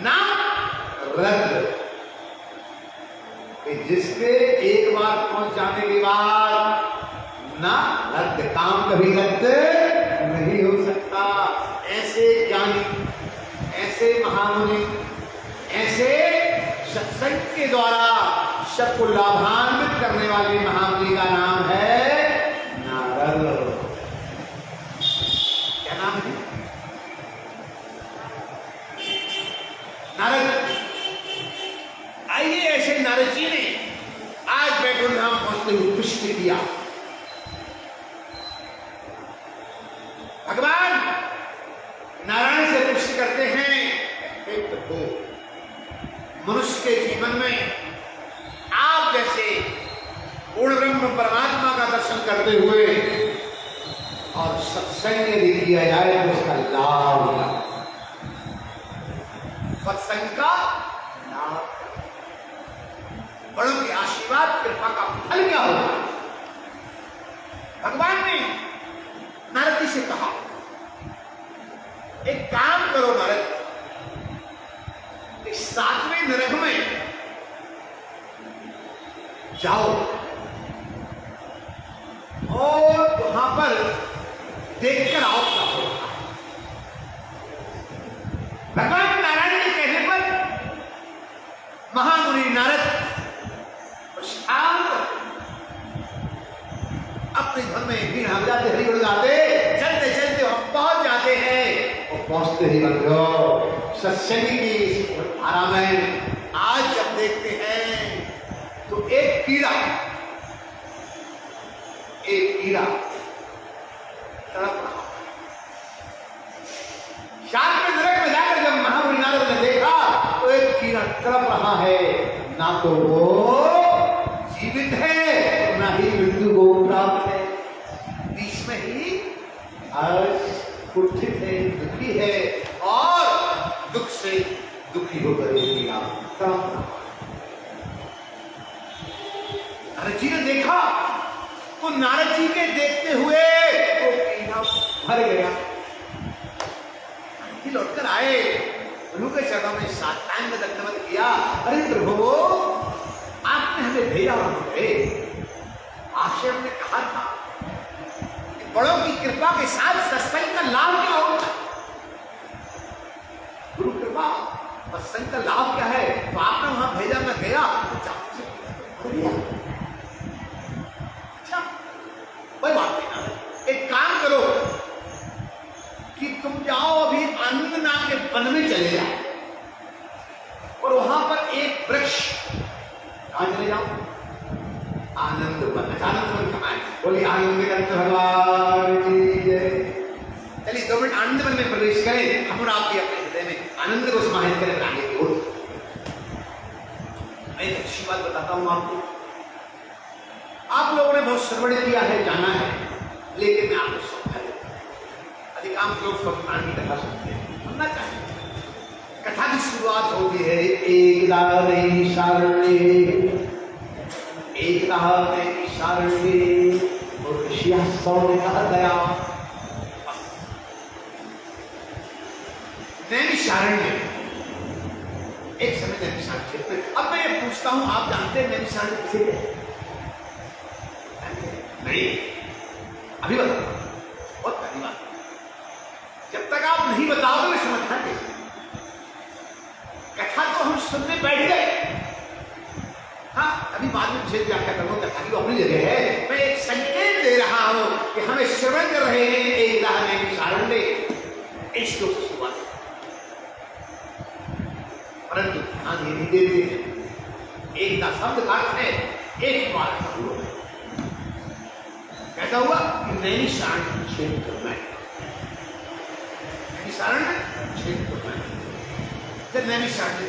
नारद जिसके एक बार पहुंच जाने के बाद ना रद्द, काम कभी रद्द नहीं हो सकता। ऐसे ज्ञानी, ऐसे महामुनि, ऐसे सत्संग के द्वारा सबको लाभान्वित करने वाले महामुनि का नाम है नारद। नारद आइए, ऐसे नारद जी ने आज बैकुंठ धाम पहुंचते हुए पुष्ट किया। भगवान नारायण से पुष्ट करते हैं, हे प्रभु, मनुष्य के जीवन में आप जैसे पूर्ण ब्रह्म परमात्मा का दर्शन करते हुए और सत्संग यदि किया जाए तो उसका लाभ होगा। सत्संग का लाभ, बड़ों के आशीर्वाद कृपा का फल क्या होगा? भगवान ने नारद जी से कहा, एक काम करो नारद, इस 7वें नरक में जाओ और वहां पर देखकर आओ क्या होगा। भगवान नारायण के कहने पर महामुनि नारद अपने घर में भी हम जाते, हरि उड़ जाते, चलते चलते हम पहुंच जाते हैं और पहुंचते ही बंधो सत्संग की धारा में आज जब देखते हैं तो एक कीड़ा तड़प रहा। शाम में नरक में जाकर जब महामुनि नारद ने देखा तो एक कीड़ा तड़प रहा है, ना तो वो जीवित है ना ही मृत्यु को प्राप्त है, बीच में ही कुंठित है, दुखी है और दुख से दुखी होकर कीड़ा तड़प रहा। नारद जी ने देखा तो नारद जी के देखते हुए वो कीड़ा मर गया। नारद जी लौटकर आए, प्रभु के चरणों में साष्टांग दंडवत किया। अरे प्रभु, आपने हमें भेजा है, आपसे हमने कहा था कि बड़ों की कृपा के साथ सत्संग का लाभ क्या होता है? गुरु कृपा, सत्संग का लाभ क्या है? तो आपने वहां भेजा, मैं गया कोई बात नहीं। एक काम करो कि तुम जाओ अभी आनंद नाम के वन में चले जाओ और वहां पर एक वृक्ष, कहां चले जाओ? आनंद वन। आनंद वन कहां है? बोलिए आनंद भगवान की जय। चलिए 2 मिनट आनंद वन में प्रवेश करें, हम और आप भी अपने हृदय में आनंद को समाहित करें आगे की ओर। मैं एक अच्छी बात बताता हूं आपको। आप लोगों ने बहुत श्रवण किया है, जाना है, लेकिन मैं आपको समझा देता। अधिकांश लोग स्वप्नान की कथा सुनते हैं, सुनना चाहिए। कथा की शुरुआत होती है एकदा नई सारण्ये और ऋषिया 100 ने कहा गया नैमिषारण्य। एक समय नैमिषारण्य में, अब मैं ये पूछता हूं, आप जानते हैं नैमिषारण्य किसे कहते हैं? नहीं, अभी बताओ, बहुत पहली बात। जब तक आप नहीं बताओ तो मैं समझना कैसे? कथा तो हम सुनने बैठ गए, हाँ, अभी बाद में मुझे व्याख्या करूंगा, कथा की अपनी जगह है। मैं एक संकेत दे रहा हूं कि हमें श्रवण कर रहे हैं एक नैमिषारण्य, इस श्लोक से शुरुआत, परंतु ध्यान ये नहीं देते हैं। एक का शब्द का अर्थ है एक बार का हुआ, कैसा हुआ? नैमिषारण्य क्षेत्र में, नैमिषारण्य क्षेत्र में, नैमिषारण्य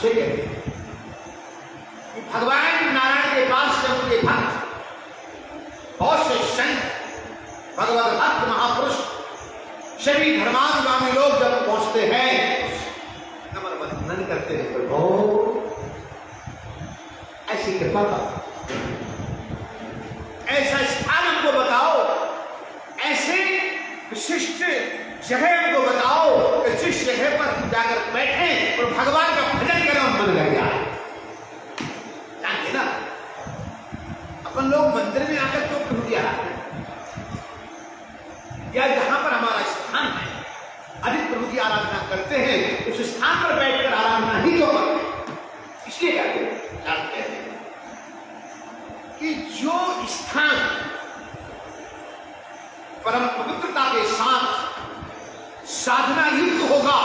से कहते हैं कि भगवान नारायण के पास जब उनके भक्त, बहुत से संत, भगवत भक्त महापुरुष, सभी धर्मानुगामी लोग जब पहुंचते हैं, नमन वंदन करते हैं, प्रभु ऐसी कृपा का ऐसा स्थान हमको बताओ, ऐसे विशिष्ट जगह हमको बताओ कि जिस जगह पर हम जाकर बैठे और भगवान का भजन करें और मन लग जाए। जानते ना, अपन लोग मंदिर में आकर तो प्रभु की आराधना, या जहां पर हमारा स्थान है, अधिक प्रभु की आराधना करते हैं, उस स्थान पर बैठकर आराधना ही क्यों करते? इसलिए कहते हैं कि जो स्थान परम पवित्रता के साथ साधना युक्त होगा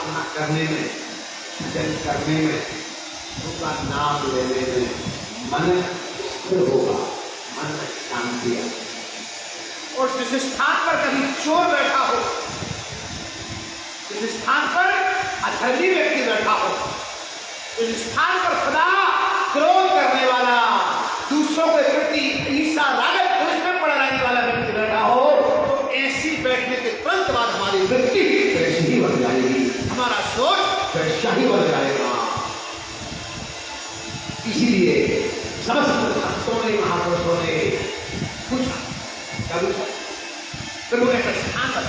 प्रार्थना करने में, भजन करने में, उनका नाम लेने में मन स्थिर होगा, मन में शांति आएगी। और जिस स्थान पर कभी चोर बैठा हो, जिस स्थान पर अधर्मी व्यक्ति बैठा हो, जिस स्थान पर सदा क्रोध करने वाला, दूसरों के प्रति ईर्ष्या रागत द्वेष में पड़ा रहने वाला व्यक्ति बैठा हो, तो ऐसी बैठने के तुरंत बाद हमारी वृत्ति वैसी ही बन जाएगी, हमारा सोच वैसा ही बन जाएगा। इसीलिए समस्त संतों ने, महापुरुषों ने पूछा, फिर वो ऐसा स्थान पर,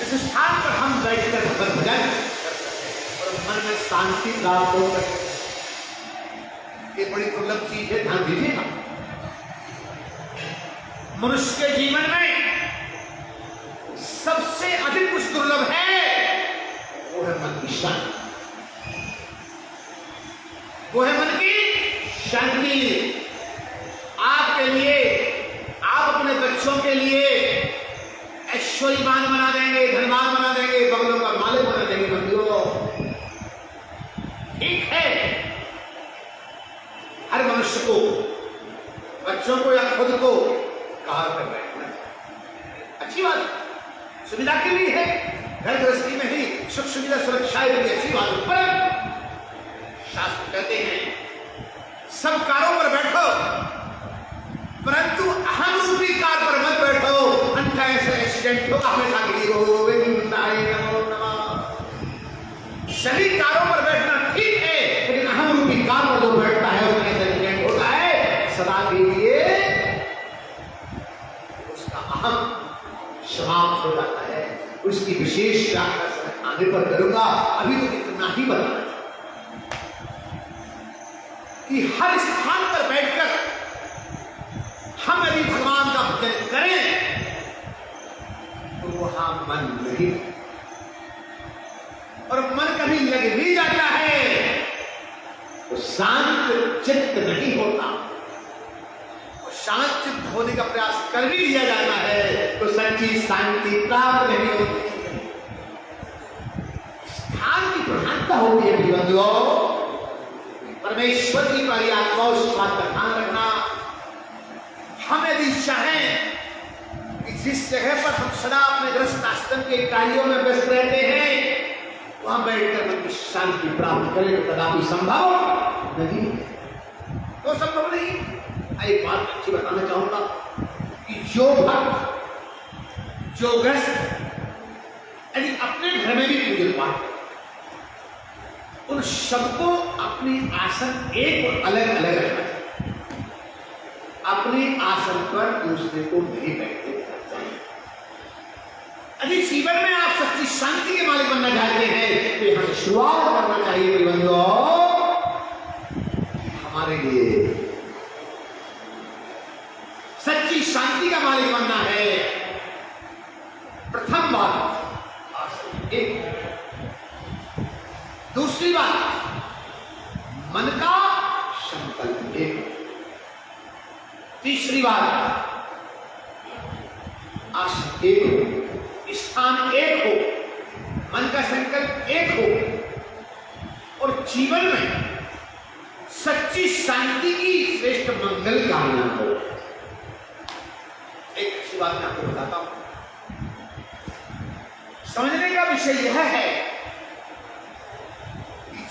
जिस स्थान पर हम बैठकर भजन और मन में शांति प्राप्त हो सके, ये बड़ी दुर्लभ चीज है, ध्यान दीजिएगा। मनुष्य के जीवन में सबसे अधिक कुछ दुर्लभ है, वो है मन की शांति, वो है मन की शांति। आपके लिए, आप अपने बच्चों के लिए ऐश्वर्यवान बना देंगे, धनवान बना देंगे, बंगलों का मालिक बना देंगे, बंधुओं, ठीक है। हर मनुष्य को, बच्चों को या खुद को कार पर बैठना अच्छी बात है, सुविधा के लिए है, घर गृहस्थी में ही सुख सुविधा सुरक्षा के लिए अच्छी बात है। पर शास्त्र कहते हैं सब कारों पर बैठो, परंतु अहम रूपी कार पर मत बैठो, अन्यथा ऐसा एक्सीडेंट होगा, हमेशा के लिए गोविंदाय नमो नमः। सभी कारों पर बैठना ठीक है, लेकिन अहम रूपी कार पर जो बैठता है उसमें ऐसा एक्सीडेंट होता है, सदा के लिए उसका अहम समाप्त हो जाता है। उसकी विशेष व्याख्या समय आने पर करूंगा, अभी तो इतना ही बताना कि हर स्थान पर बैठकर हम यदि भगवान का भजन करें तो वहां मन नहीं, और मन कभी लग भी जाता है तो शांत चित्त नहीं होता, और शांत चित्त होने का प्रयास कर भी लिया जाता है तो सच्ची शांति प्राप्त नहीं होती। स्थान की प्रधानता होती है बंधुओं, परमेश्वर की प्यारी आत्माओं, उस बात का ध्यान रखना। हम यदि चाहें कि जिस जगह पर हम सदा अपने गृहस्थ आश्रम के कार्यों में व्यस्त रहते हैं वहां बैठकर मन की शांति प्राप्त करें तो कदापि संभव नहीं, तो संभव नहीं। एक बात अच्छी बताना चाहूंगा कि जो भक्त, जो गृहस्थ यदि अपने घर में भी पूजन पाठ, उन सबको अपनी आसन एक और अलग अलग रखना चाहिए, अपने आसन पर दूसरे को नहीं बैठने देना चाहिए। यदि जीवन में आप सच्ची शांति के मालिक बनना चाहते हैं तो यहां शुरुआत करना चाहिए बंधुओं, हमारे लिए सच्ची शांति का मालिक बनना है। प्रथम बात आसन एक, दूसरी बात मन का संकल्प एक, तीसरी बात आसन एक हो, स्थान एक हो, मन का संकल्प एक हो, और जीवन में सच्ची शांति की श्रेष्ठ मंगल कामना हो। एक अच्छी बात मैं आपको बताता हूं, समझने का विषय यह है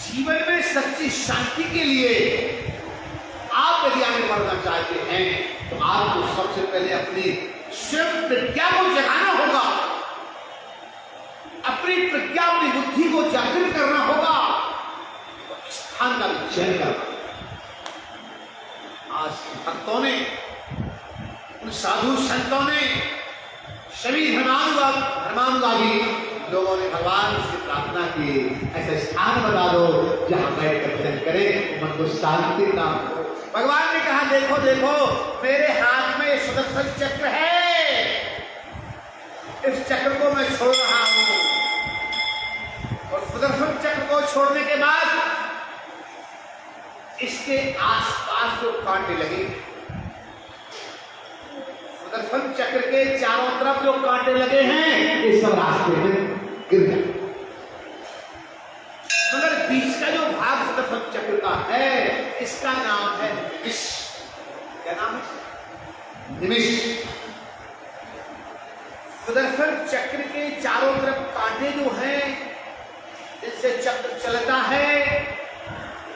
जीवन में सच्ची शांति के लिए आप यदि आगे बढ़ना चाहते हैं तो आपको सबसे पहले अपनी स्वयं प्रज्ञा को जगाना होगा, अपनी प्रज्ञा, अपनी बुद्धि को जागृत करना होगा, स्थान का चयन करना। आज भक्तों ने, उन साधु संतों ने, सभी धर्मानुरागी लोगों ने भगवान से प्रार्थना की, ऐसा स्थान बता दो जहां बैठकर भजन करें, मन को शांति प्राप्त हो। भगवान ने कहा देखो देखो मेरे हाथ में सुदर्शन चक्र है, इस चक्र को मैं छोड़ रहा हूं, और सुदर्शन चक्र को छोड़ने के बाद इसके आसपास जो कांटे लगे, सुदर्शन चक्र के चारों तरफ जो कांटे लगे हैं ये सब रास्ते में गिर गए, सुदर्शन चक्र के चारों तरफ कांटे जो हैं जिससे चक्र चलता है,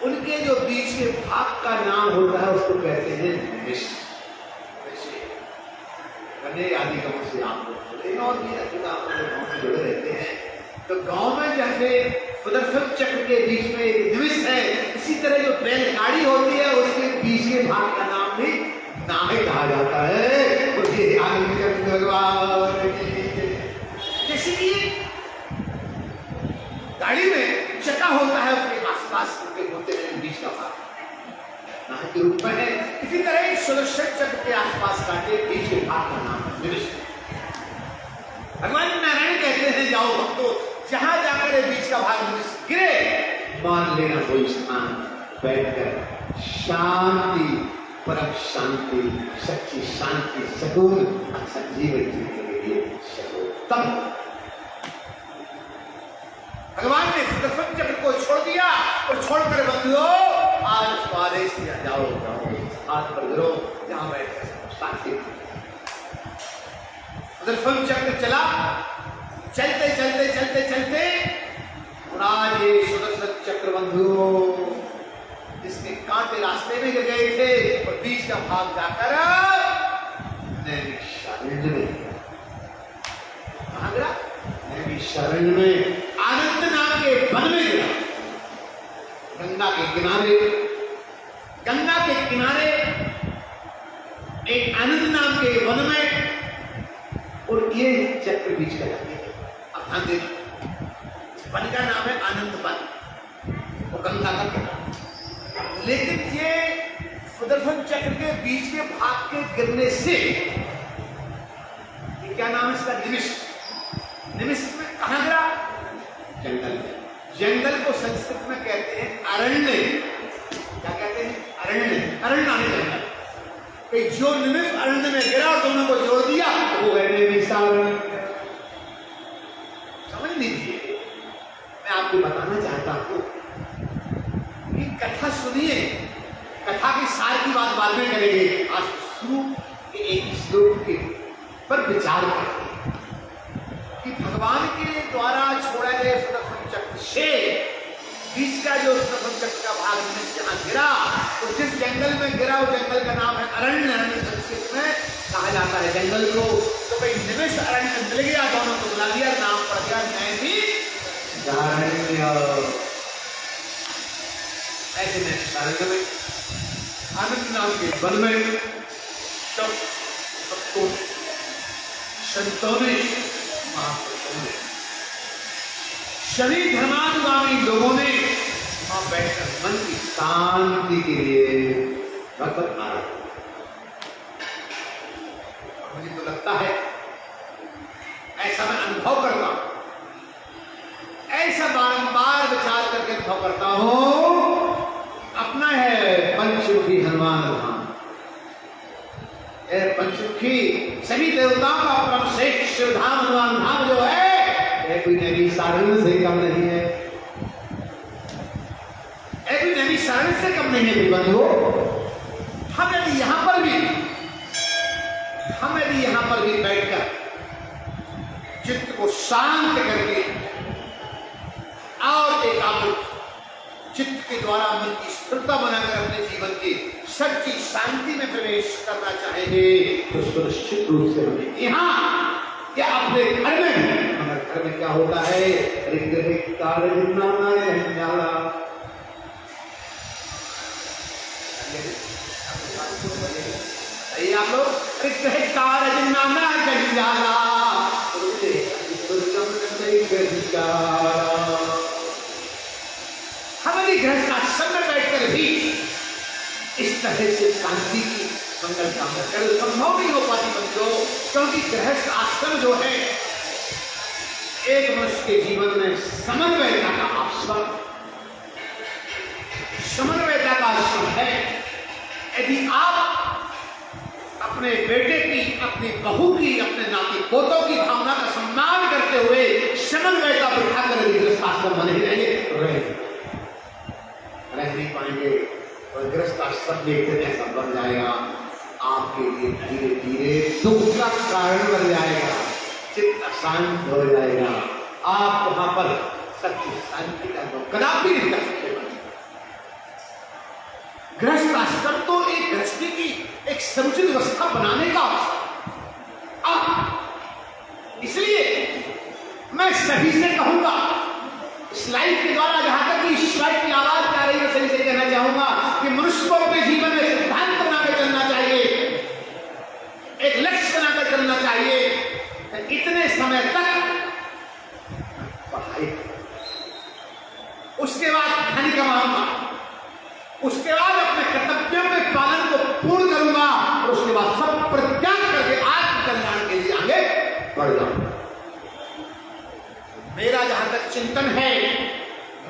उनके जो बीच के भाग का नाम होता है उसको कहते हैं निमिष। आदि गांव से आप लोग और भी गांव से जुड़े रहते हैं, तो गांव में जैसे सुदर्शन चक्र के बीच में एक निमिष है, इसी तरह जो बैलगाड़ी होती है उसके बीच के भाग का नाम भी नामे कहा जाता है। तो ये जैसे कि गाड़ी में चक्का होता है, उसके आसपास होते हैं बीच का भाग नाम के रूप में है, इसी तरह एक सुदर्शन चक्र के आसपास काटे बीच के भाग का नाम है निमिष। भगवान नारायण कहते हैं, जाओ भक्तों, जहां जाकर बीच का भाग निमिष गिरे, मान लेना कोई स्थान बैठकर शांति, परम शांति, सच्ची शांति, सुकून, संजीवन जीने के लिए तब भगवान ने सुदर्शन चक्र को छोड़ दिया और छोड़कर बंधुओं आज स्वादेश दिया, जाओ जाओ हाथ पर गिरो, जहां बैठकर शांति। सुदर्शन चक्र चला, चलते चलते चलते चलते और आज ये सुदर्शन चक्र बंधुओं जिसके कांटे रास्ते में गिर गए थे और बीच का भाग जाकर नैमिषारण्य में नैमिषारण्य में आनंद नाम के वन में गिरा। गंगा के किनारे एक आनंद नाम के वन में, और ये चक्र बीच का जाते हैं। अब ध्यान दें, वन का नाम है आनंद वन और गंगा का किनारा, लेकिन ये सुदर्शन चक्र के बीच के भाग के गिरने से ये क्या नाम है इसका, निमिष। निमिष में कहां गिरा, जंगल में। जंगल को संस्कृत में कहते हैं अरण्य। क्या कहते हैं, अरण्य। अरण्य जंगल, कि जो निमिष अरण्य में गिरा दोनों को जोड़ दिया वो है नैमिषारण्य। समझ लीजिए, मैं आपको बताना चाहता हूं कि कथा सुनिए, कथा की सार की बात बाद में करेंगे। आज शुरू के एक श्लोक के पर विचार करें कि भगवान के द्वारा छोड़ा गया सुदर्शन चक्र से बीच का जो सुदर्शन चक्र का भाग निमिष जहां गिरा, तो जिस जंगल में गिरा वो जंगल का नाम है अरण्य। संस्कृत में कहा जाता है जंगल को। तो भाई निमिष अरण्य मिल गया, दोनों को बुला दिया, नाम पड़ गया नैमिषारण्य। ऐसे नैमिषारण्य में आनंद नाम के वन में सबको संतों ने, महापुरुषों ने, सभी धर्मानुगामी लोगों ने वहां बैठकर मन की शांति के लिए भगवत आराधना। मुझे तो लगता है, ऐसा मैं अनुभव करता हूं, ऐसा बारंबार विचार करके अनुभव करता हूं, अपना है पंचमुखी हनुमान धाम। पंचमुखी सभी देवताओं का अपना श्रेष्ठ शिवधाम हनुमान धाम जो है कोई नैमिषारण्य से कम नहीं है, कोई नैमिषारण्य से कम नहीं है। बंधुओं, हम यदि यहां पर भी बैठकर चित्त को शांत करके और एकाग्र चित्त के द्वारा मन की स्थिरता बनाकर अपने जीवन की सच्ची शांति में प्रवेश करना चाहेंगे तो सुनिश्चित रूप से हमें यहाँ या अपने घर में, हमारे घर में क्या होता है, आप लोग हमारी गृहस्थ आश्रम में बैठकर भी इस तरह से शांति की मंगल कामना कर संभव नहीं हो पाती बंधुओं, क्योंकि गृहस्थ आश्रम जो है एक मनुष्य के जीवन में समन्वयता का आश्रम, समन्वयता का आश्रम है। यदि आप अपने बेटे की, अपनी बहू की, अपने नाती पोतों की भावना का सम्मान करते हुए समन्वयता बिठा कर गृहस्थ आश्रम बने रहेंगे, रह नहीं पाएंगे और गृहस्थ आश्रम देखते ऐसा बन जाएगा आपके लिए धीरे धीरे दुख का कारण बन जाएगा, चित्त शांत हो जाएगा। आप वहां पर सच्ची शांति का अनुभव कदापि नहीं कर सकते। गृहस्थ आश्रम तो एक गृहस्थी की एक समुचित व्यवस्था बनाने का इसलिए मैं सभी से कहूंगा, इस लाइफ के द्वारा जहां तक ईश्वर की आवाज आ रही है, सही से कहना चाहूंगा कि मनुष्य को अपने जीवन में सिद्धांत बनाकर चलना चाहिए, एक लक्ष्य बनाकर चलना चाहिए। इतने समय तक पढ़ाई, उसके बाद धन कमाऊंगा, उसके बाद अपने कर्तव्यों के पालन को पूर्ण करूंगा और उसके बाद सब परित्याग करके आत्म कल्याण के लिए आगे बढ़ जाऊंगा। मेरा जहां तक चिंतन है,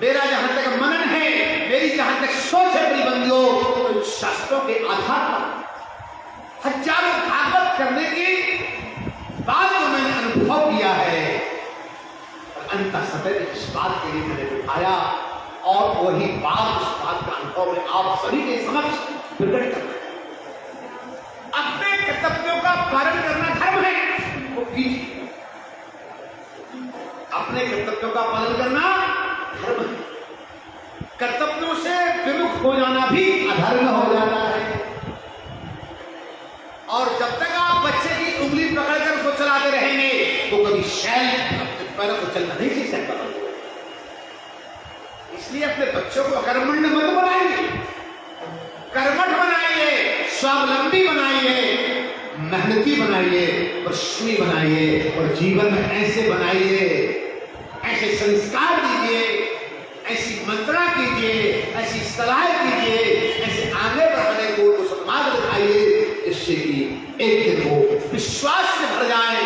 मेरा जहां तक मनन है, मेरी जहां तक सोच है मेरी बंदियों, तो शास्त्रों के आधार पर हजारों भागवत करने के बाद जो मैंने अनुभव किया है, अंत सदैव इस बात के लिए मैंने दिखाया और वही बात, उस बात का अनुभव में आप सभी के समक्ष प्रकट करना। अपने कर्तव्यों का पालन करना धर्म है, वो कीजिए। अपने कर्तव्यों का पालन करना धर्म है। कर्तव्यों से विमुख हो जाना भी अधर्म हो जाता है। और जब तक आप बच्चे की उंगली पकड़कर उसको चलाते रहेंगे तो कभी शैल अपने पैरों को चलना नहीं सीख सकता। इसलिए अपने बच्चों को अकर्मण्य मत बनाइए, कर्मठ बनाइए, स्वावलंबी बनाइए, मेहनती बनाइए, परिश्रमी बनाइए और जीवन में ऐसे बनाइए, ऐसे संस्कार दीजिए, ऐसी मंत्रणा कीजिए, ऐसी सलाह कीजिए, ऐसे आगे बढ़ाने को सन्मार्ग दिखाइए, जिससे कि एक दिन वो विश्वास से भर जाए,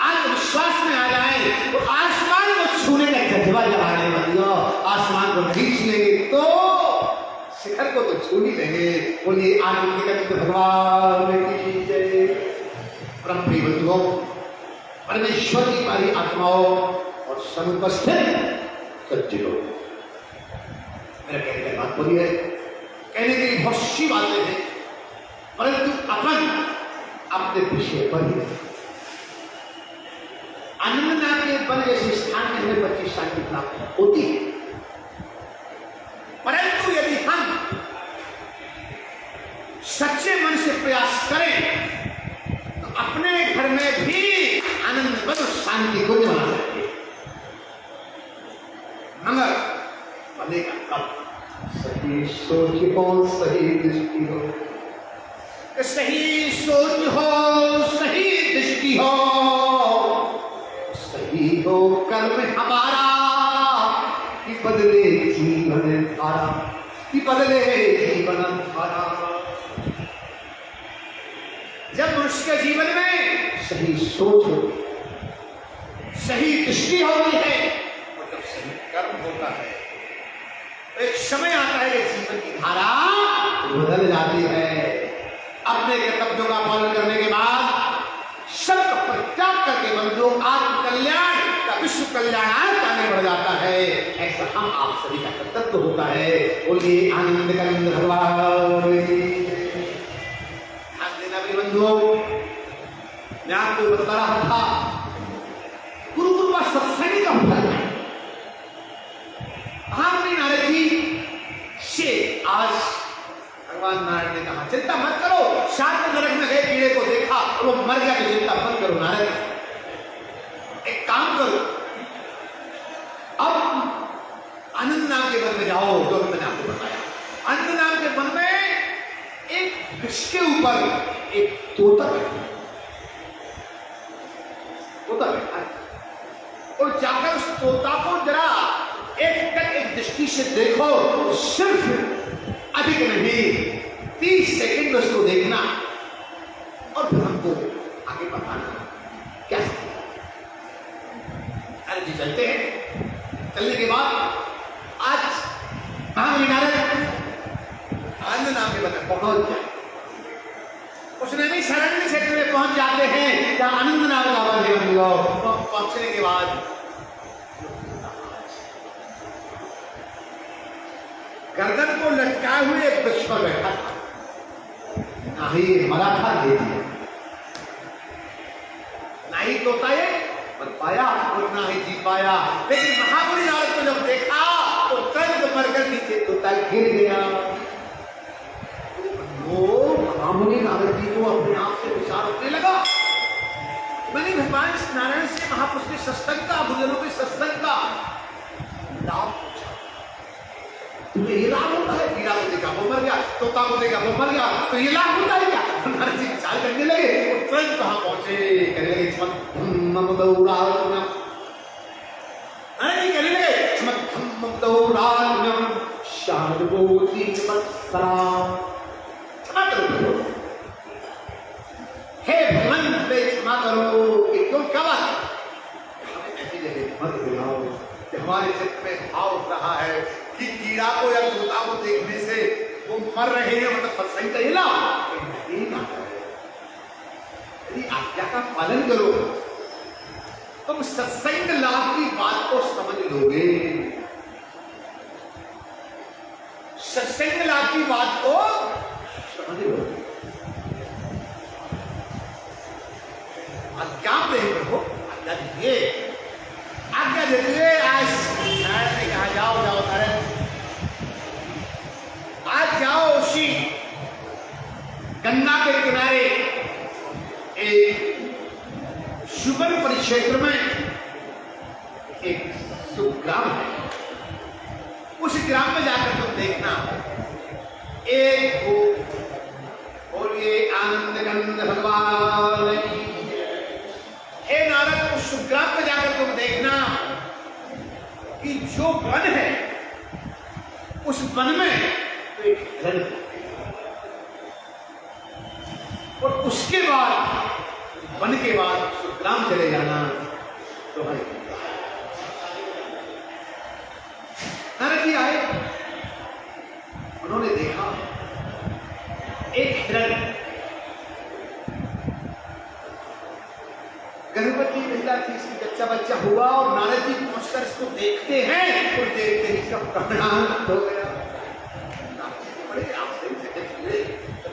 आत्मविश्वास में आ जाए और आसमान को छूने का जज्बा जगाने वाली हो। आसमान को नहीं छूएंगे तो शिखर को तो छू ही लेंगे। बोलिए आनंद भगवान की जय। परम प्रियवंतों, परमेश्वर की प्यारी आत्माओं और समुपस्थित सज्जनों, मेरा कहने का बात बोली है, कहने के लिए बहुत सी बातें हैं, परंतु अपन अपने विषय पर ही आनंद नाम के बल जैसे स्थान में हमें 25 साल की प्राप्त होती है। परंतु यदि हम सच्चे मन से प्रयास करें तो अपने घर में भी आनंद बल शांति को बना सकते हैं। मगर बनेगा कब? सही सोच हो, सही दृष्टि हो, सही सोच हो, सही दृष्टि हो, सही हो कर्म हमारा, कि बदले जीवन धारा, कि बदले जीवन धारा। जब मनुष्य के जीवन में सही सोच होती, सही दृष्टि होती है और जब सही कर्म होता है, एक समय आता है कि जीवन की धारा बदल जाती है। अपने कर्तव्यों का पालन करने के बाद सब परित्याग करके बंधुओं आत्म कल्याण का विश्व कल्याण आगे बढ़ जाता है। ऐसा हम आप सभी का कर्तव्य होता है। बोलिए आनंद कलिंद भगवान। ध्यान देना भी बंधुओं, मैं आपको बता रहा था गुरुकुल का सत्संग का फल है। हमने नारद जी से आज भगवान नारायण ने कहा चिंता मत करो, सात नरक में गए कीड़े को देखा और वो मर गया, तो चिंता मत करो नारद, एक काम करो, अब आनंद नाम के वन में जाओ। जो मैंने आपको बताया, आनंद नाम के वन में एक वृक्ष के ऊपर एक तोता बैठा है और जाकर उस तोता को जरा एक दृष्टि से देखो, सिर्फ अधिक नहीं 30 सेकंड में उसको देखना और फिर हमको आगे बताना क्या सकते। अरे जी चलते हैं। चलने के बाद आज नारद आनंद नाम के बता पहुंच जाए, उसने भी शरण्य क्षेत्र में पहुंच जाते हैं जहां आनंद नाम का पहुंचने के बाद गर्दन को लटकाए हुए एक वृक्ष पर बैठा था, ना ही मरा था दे दिया, ना ही तोता ये मर पाया और ना ही जी पाया। लेकिन महामुनि नारद को जब देखा तो तुरंत मरकर नीचे तोता गिर गया। वो महामुनि नारद जी को अपने आप से विचार होने लगा। मैंने भगवान नारायण से महापुरुष के सत्संग का, बुजुर्गों के सत्संग का लाभ पूछा। तुम्हें ये लाभ होता है? कीड़ा को देखा वो मर गया, तोता को देखा वो मर गया, तो ये लाभ होता है क्या? नारद जी विचार करने लगे। तुरंत कहाँ पहुंचे? कहने लगे हे भगवान क्षमा करो कि क्यों क्या बात? हमें ऐसी जगह मत बुलाओ कि हमारे चित्त में भाव उठ रहा है कि कीड़ा को या तोता को देखने से वो मर रहे हैं, मतलब सत्संग का हिला। यदि आज्ञा का पालन करो तुम सत्संग लाभ की बात को समझ लोगे। सत्संग लाभ की बात को समझ लोगे। आज्ञा दे प्रभु, आज्ञा दीजिए, आज्ञा दे दीजिए। आज नारायण ने कहा जाओ जाओ नारायण, आज जाओ उसी गंगा के किनारे एक शुगर परिक्षेत्र में एक सुग्राम है, उस ग्राम में जाकर तुम देखना एक और ये आनंद गंध भगवान की। हे नारद, उस सुग्राम में जाकर तुम देखना कि जो वन है उस वन में एक हिरण, और उसके बाद वन के बाद सुग्राम चले जाना। तो भाई नारद जी आए, उन्होंने देखा एक हिरण गर्भवती महिला थी, इसकी बच्चा हुआ, और नारद जी पहुंचकर इसको देखते हैं और देखते ही इसका प्राणांत हो गया। बड़े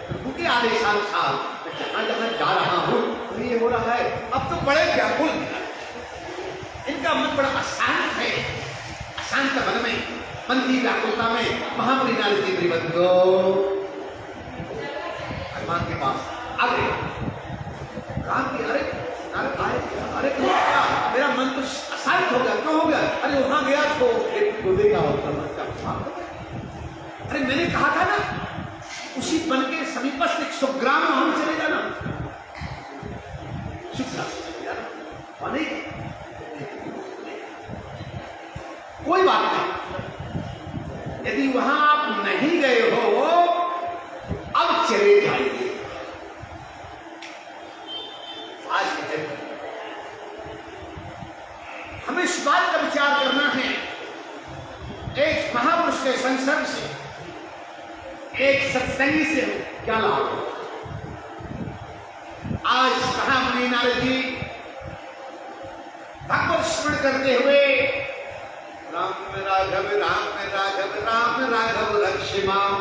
प्रभु के आदेशानुसार मैं जहां जहां जा रहा हूं तो ये हो रहा है। अब तो बड़े व्याकुल, इनका मन बड़ा अशांत है। अशांत मन में, मन की व्याकुलता में महामुनि नारद जी बंधो भगवान के पास आ गए। राम की अरे नारद आए, अरे क्या मेरा मन तो अशांत हो गया, क्यों हो गया? अरे वहां गया तो एक गोदे का अरे मैंने कहा था ना उसी वन के समीपस्थ एक सुग्राम में हम चले जाना। कोई बात नहीं, यदि वहां आप नहीं गए हो अब चले जाइए। आज के दिन हमें इस बात का विचार करना है, एक महापुरुष के संसर्ग से, एक सत्संगी से क्या लाभ। आज महामुनि नारद जी भगवत स्मरण करते हुए राम राघव राम राघव राम राघव लक्ष्मण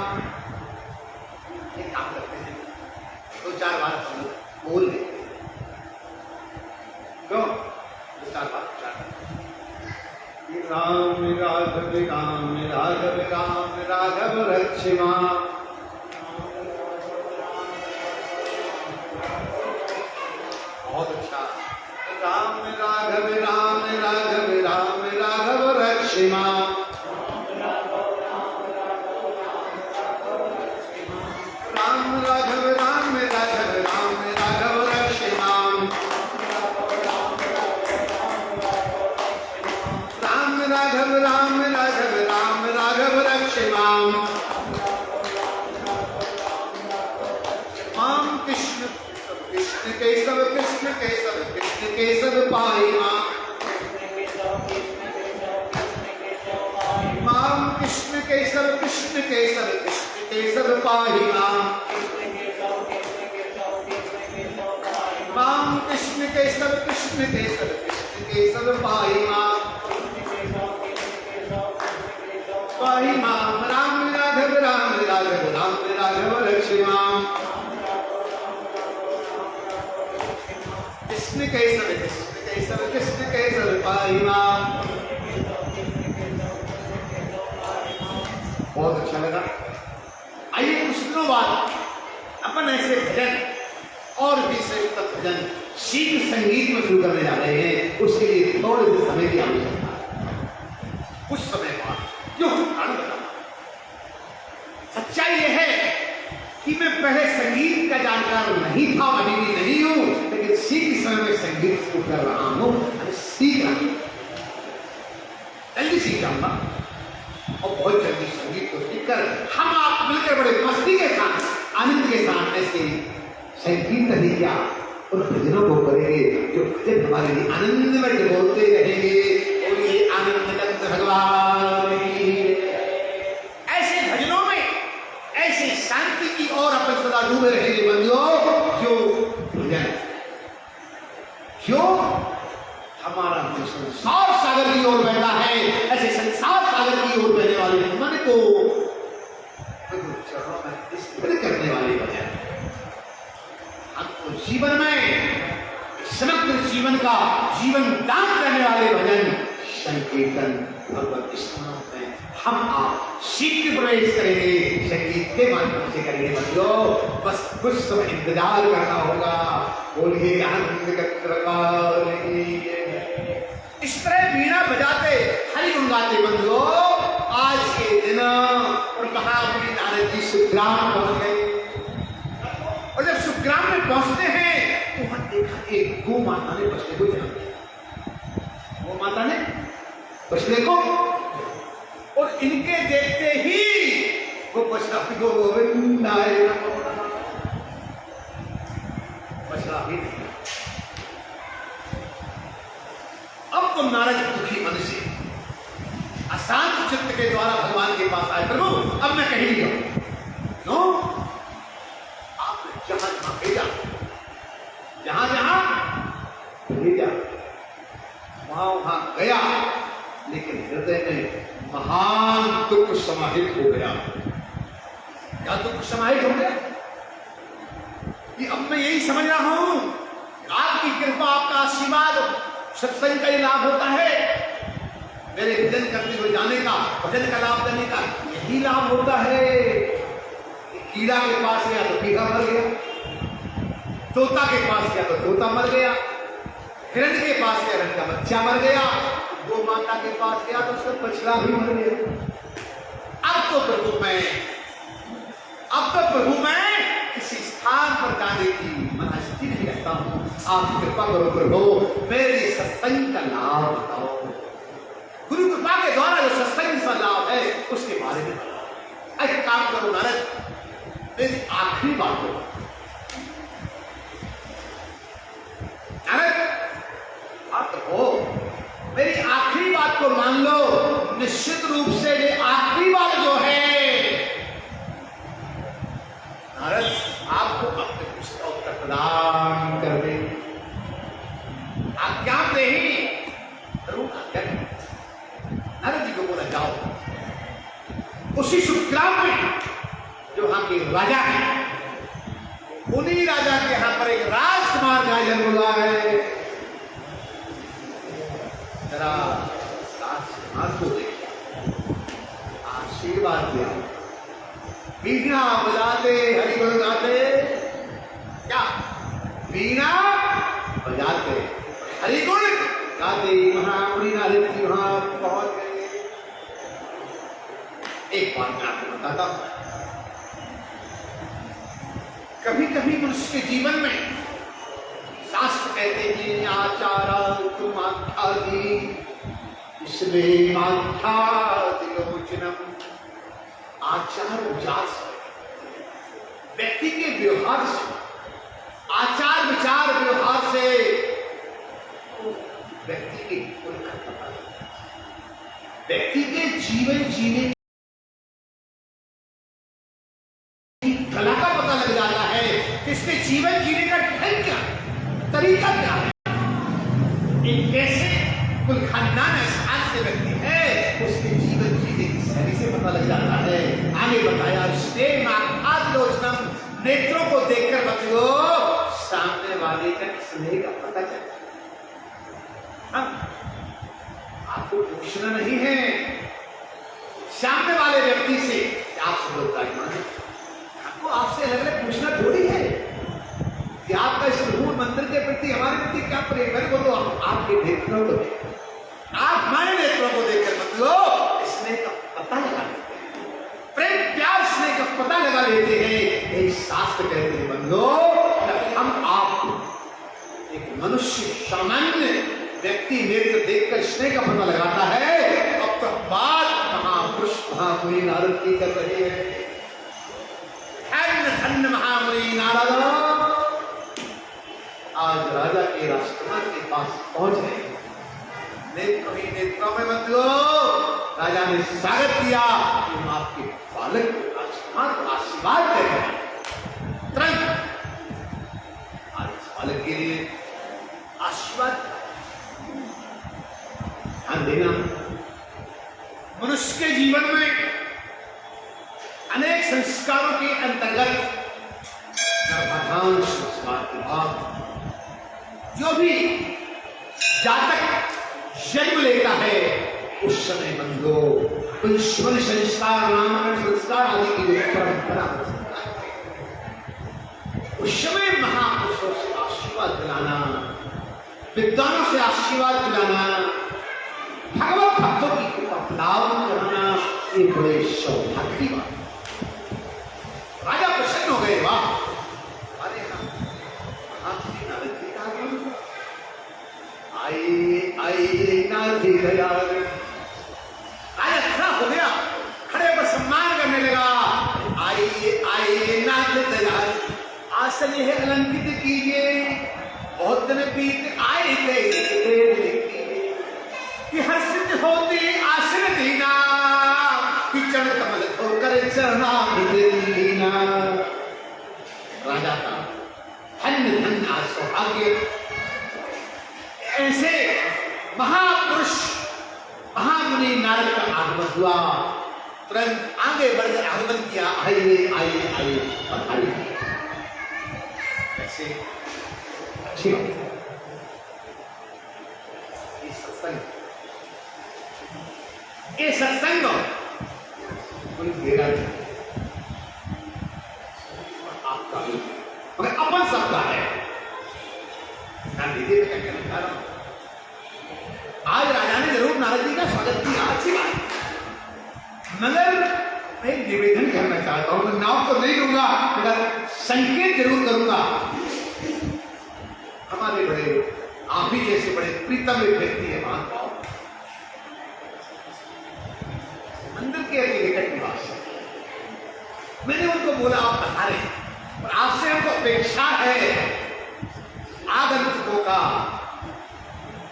ये काम करते हैं। दो चार बार बोल दे, क्यों? दो चार बार राम राघव राम राघव राम राघव लक्ष्मण। बहुत अच्छा। राम राघव राम राघव राम राघव लक्ष्मण। राम राघव राम राघव राम राघव लक्ष्मण। राम राघव राम राघव राम राघव लक्ष्मण। राम कृष्ण कृष्ण केशव कृष्ण केशव कृष्ण केशव पाहि मां। राम कृष्ण केशव कृष्ण केशव कृष्ण केशव पाहि मां। राम कृष्ण केशव कृष्ण केशव कृष्ण केशव पाहि मां। पाहि मां। राम राघव राम राघव राम राघव लक्ष्मण। कृष्ण केशव कृष्ण केसर कृष्ण केसर पाईवा। बहुत अच्छा लगा। आइए कुछ दिनों बाद अपन ऐसे भजन और भी श्रेष्ठ भजन शीघ्र संगीत में शुरू करने जा रहे हैं। उसके लिए थोड़े से समय की आवश्यकता है। कुछ समय बाद क्यों कारण बताना। सच्चाई यह है कि मैं पहले संगीत का जानकार नहीं था, अभी भी नहीं हूं, लेकिन शीघ्र समय में संगीत शुरू कर रहा हूं। सीख रहा हूं, जल्दी सीख जाऊंगा और बहुत जल्दी संगीत को सीखकर हम आप मिलकर बड़े मस्ती के साथ, आनंद के साथ ऐसे संगीत नहीं क्या उन भजनों को करेंगे जो भजन हमारे लिए आनंद में डुबोते रहेंगे। और ये आनंद कंद भगवान ऐसे भजनों में ऐसे शांति की ओर अपन सदा डूबे रहेंगे बंधुओं। जो भजन जो हमारा संसार सागर की ओर बहता है, ऐसे संसार सागर की ओर बहने वाले मन को चरणों में स्थिर करने वाले भजन हमको जीवन में समग्र जीवन का जीवन दान करने वाले भजन संकीर्तन भगवत स्मरण में हम आप शीघ्र प्रवेश करेंगे, संगीत के माध्यम से करेंगे बंधुओं। बस कुछ समय इंतजार करना होगा। बोलिए आनंद इस तरह वीणा बजाते हरि गुण गाते बंधुओं आज के दिन और महामुनि नारद जी सुग्राम पहुंच गए। और जब सुग्राम में पहुंचते हैं तो वहां देखा एक गो माता ने बछड़े को जन्म दिया। गो माता ने बछड़े को, और इनके देखते ही वो बछड़ा गोविंदाय बछड़ा ही नहीं। अब तो नारद दुखी मन से अशांत चित्त के द्वारा भगवान के पास आए, प्रभु अब मैं कहीं नहीं जाऊं। क्यों? आपने जहां जहां भेजा, जहां जहां भेजा वहां वहां गया, लेकिन हृदय में महान दुख समाहित हो गया। क्या दुख समाहित हो गया कि अब मैं यही समझ रहा हूं आपकी कृपा, आपका आशीर्वाद, सत्संग का ही लाभ होता है। मेरे भजन करते हुए जाने का, भजन का लाभ देने का यही लाभ होता है। कीड़ा के पास गया तो कीड़ा मर गया, तोता के पास गया तो तोता मर गया, हिरण के पास गया हिरण का बच्चा मर गया, गो माता के पास गया तो उसका बछड़ा भी मर गया। अब तो प्रभु मैं किसी स्थान पर जाने की मनस्थिति नहीं रखता हूं। आप कृपा करो प्रभु, मेरे सत्संग का लाभ बताओ। गुरु कृपा के द्वारा जो सत्संग का लाभ है उसके बारे में बताओ। एक काम करो नारद, मेरी आखिरी बात हो नारद, आप हो मेरी आखिरी बात को मान लो। निश्चित रूप से ये आखिरी बात जो है नारद आपको अपने पुस्तक उत्तर प्रदान कर दे। आज्ञा नहीं जरूर आज्ञा। नारद जी को बोला जाओ उसी सुग्राम में जो वहां के राजा है, उन्हीं राजा के यहां पर एक राजकुमार का जन्म हुआ है। जरा राजकुमार को देखा, आशीर्वाद दिया, वीणा बजाते हरि गुण गाते। क्या वीणा बजाते हरि गुण गाते महामुनि नारद जी वहां पहुंच गए। एक बात मैं आपको बताता हूं, कभी कभी मनुष्य के जीवन में शास्त्र कहते हैं आचारा तुम आख्यादि इसमें आख्यादिलोचनम। आचार विचार से, व्यक्ति के व्यवहार से, आचार विचार व्यवहार से व्यक्ति के गुण का पता लगता है। व्यक्ति के जीवन जीने की कला का पता लग जाता है कि इसके जीवन जीने का ढंग क्या है, तरीका क्या है। एक कैसे कुल खानदान स्थान से व्यक्ति है उसके जीवन जीने की शैली से पता लग जाता है। आगे बताया नेत्रों को देखकर बच्चों सामने वाले का स्नेह का पता चलता है। आपको पूछना नहीं है सामने वाले व्यक्ति से आप आपको आपसे अलग अलग पूछना थोड़ी है कि आपका इस मूल मंत्र के प्रति हमारे प्रति क्या प्रेम है। बोलो आपके नेत्रों को देख, आप हमारे नेत्रों को देखकर मतलब स्नेह का पता लगा लेते हैं, प्रेम प्यार स्नेह का पता लगा लेते हैं। यही शास्त्र कहते हैं बंदो, हम आप एक मनुष्य सामान्य व्यक्ति नेत्र देखकर स्नेह का पता लगाता है, अब तो बात महापुरुष महामुनि नारद की कर रहे हैं। धन्य धन्य महामुनि नारद आज राजा के राजकुमार के पास पहुंच गए। नेत्रों ही नेत्रों में मत लो, राजा ने स्वागत किया कि आपके बालक राजकुमार को आशीर्वाद दे रहे हैं। तुरंत आज बालक के लिए आशीर्वाद ध्यान देना। मनुष्य के जीवन में अनेक संस्कारों के अंतर्गत गर्भाधान संस्कार के बाद जो भी जातक जन्म लेता है उस समय बंधो कोई स्वर्ण संस्कार नामकरण संस्कार आदि की परंपरा उस समय महापुरुषों से आशीर्वाद दिलाना, विद्वानों से आशीर्वाद दिलाना, भगवत भक्तों की कृपा प्राप्त कराना, ये बड़े सौभाग्य की बात। राजा प्रसन्न हो गए, वाह अरे आपकी नारद जी का आगमन, आइए आइए नारद जी दयाल। राजा खड़ा हो गया, खड़े पर सम्मान करने लगा, आइए आइए नारद दयाल, आसन यह अलंकृत कीजिए, बहुत दिन बीत आए थे कि हर्षित होते आसन देना, कि चरण कमल धोकर चरणामृत देना। राजा का धन्य धन्य आज सौभाग्य, ऐसे महापुरुष महामुनि नारद का आगमन हुआ। तुरंत आगे बढ़कर आगमन किया, आइए आइए आइए पधारिए। ऐसे अच्छी बात ये सत्संग कोई घेरा नहीं, आपका भी मगर अपन सबका है। आज राजा ने जरूर नारद जी का स्वागत किया, अच्छी बात, मगर मैं निवेदन करना चाहता हूं, मैं नाम तो नहीं दूंगा मगर संकेत जरूर करूंगा। हमारे बड़े आप ही जैसे बड़े प्रीतम व्यक्ति है महानुभाव, मंदिर के निकट निवास, मैंने उनको बोला आप पधारे, और आपसे हमको अपेक्षा है आगंतुकों का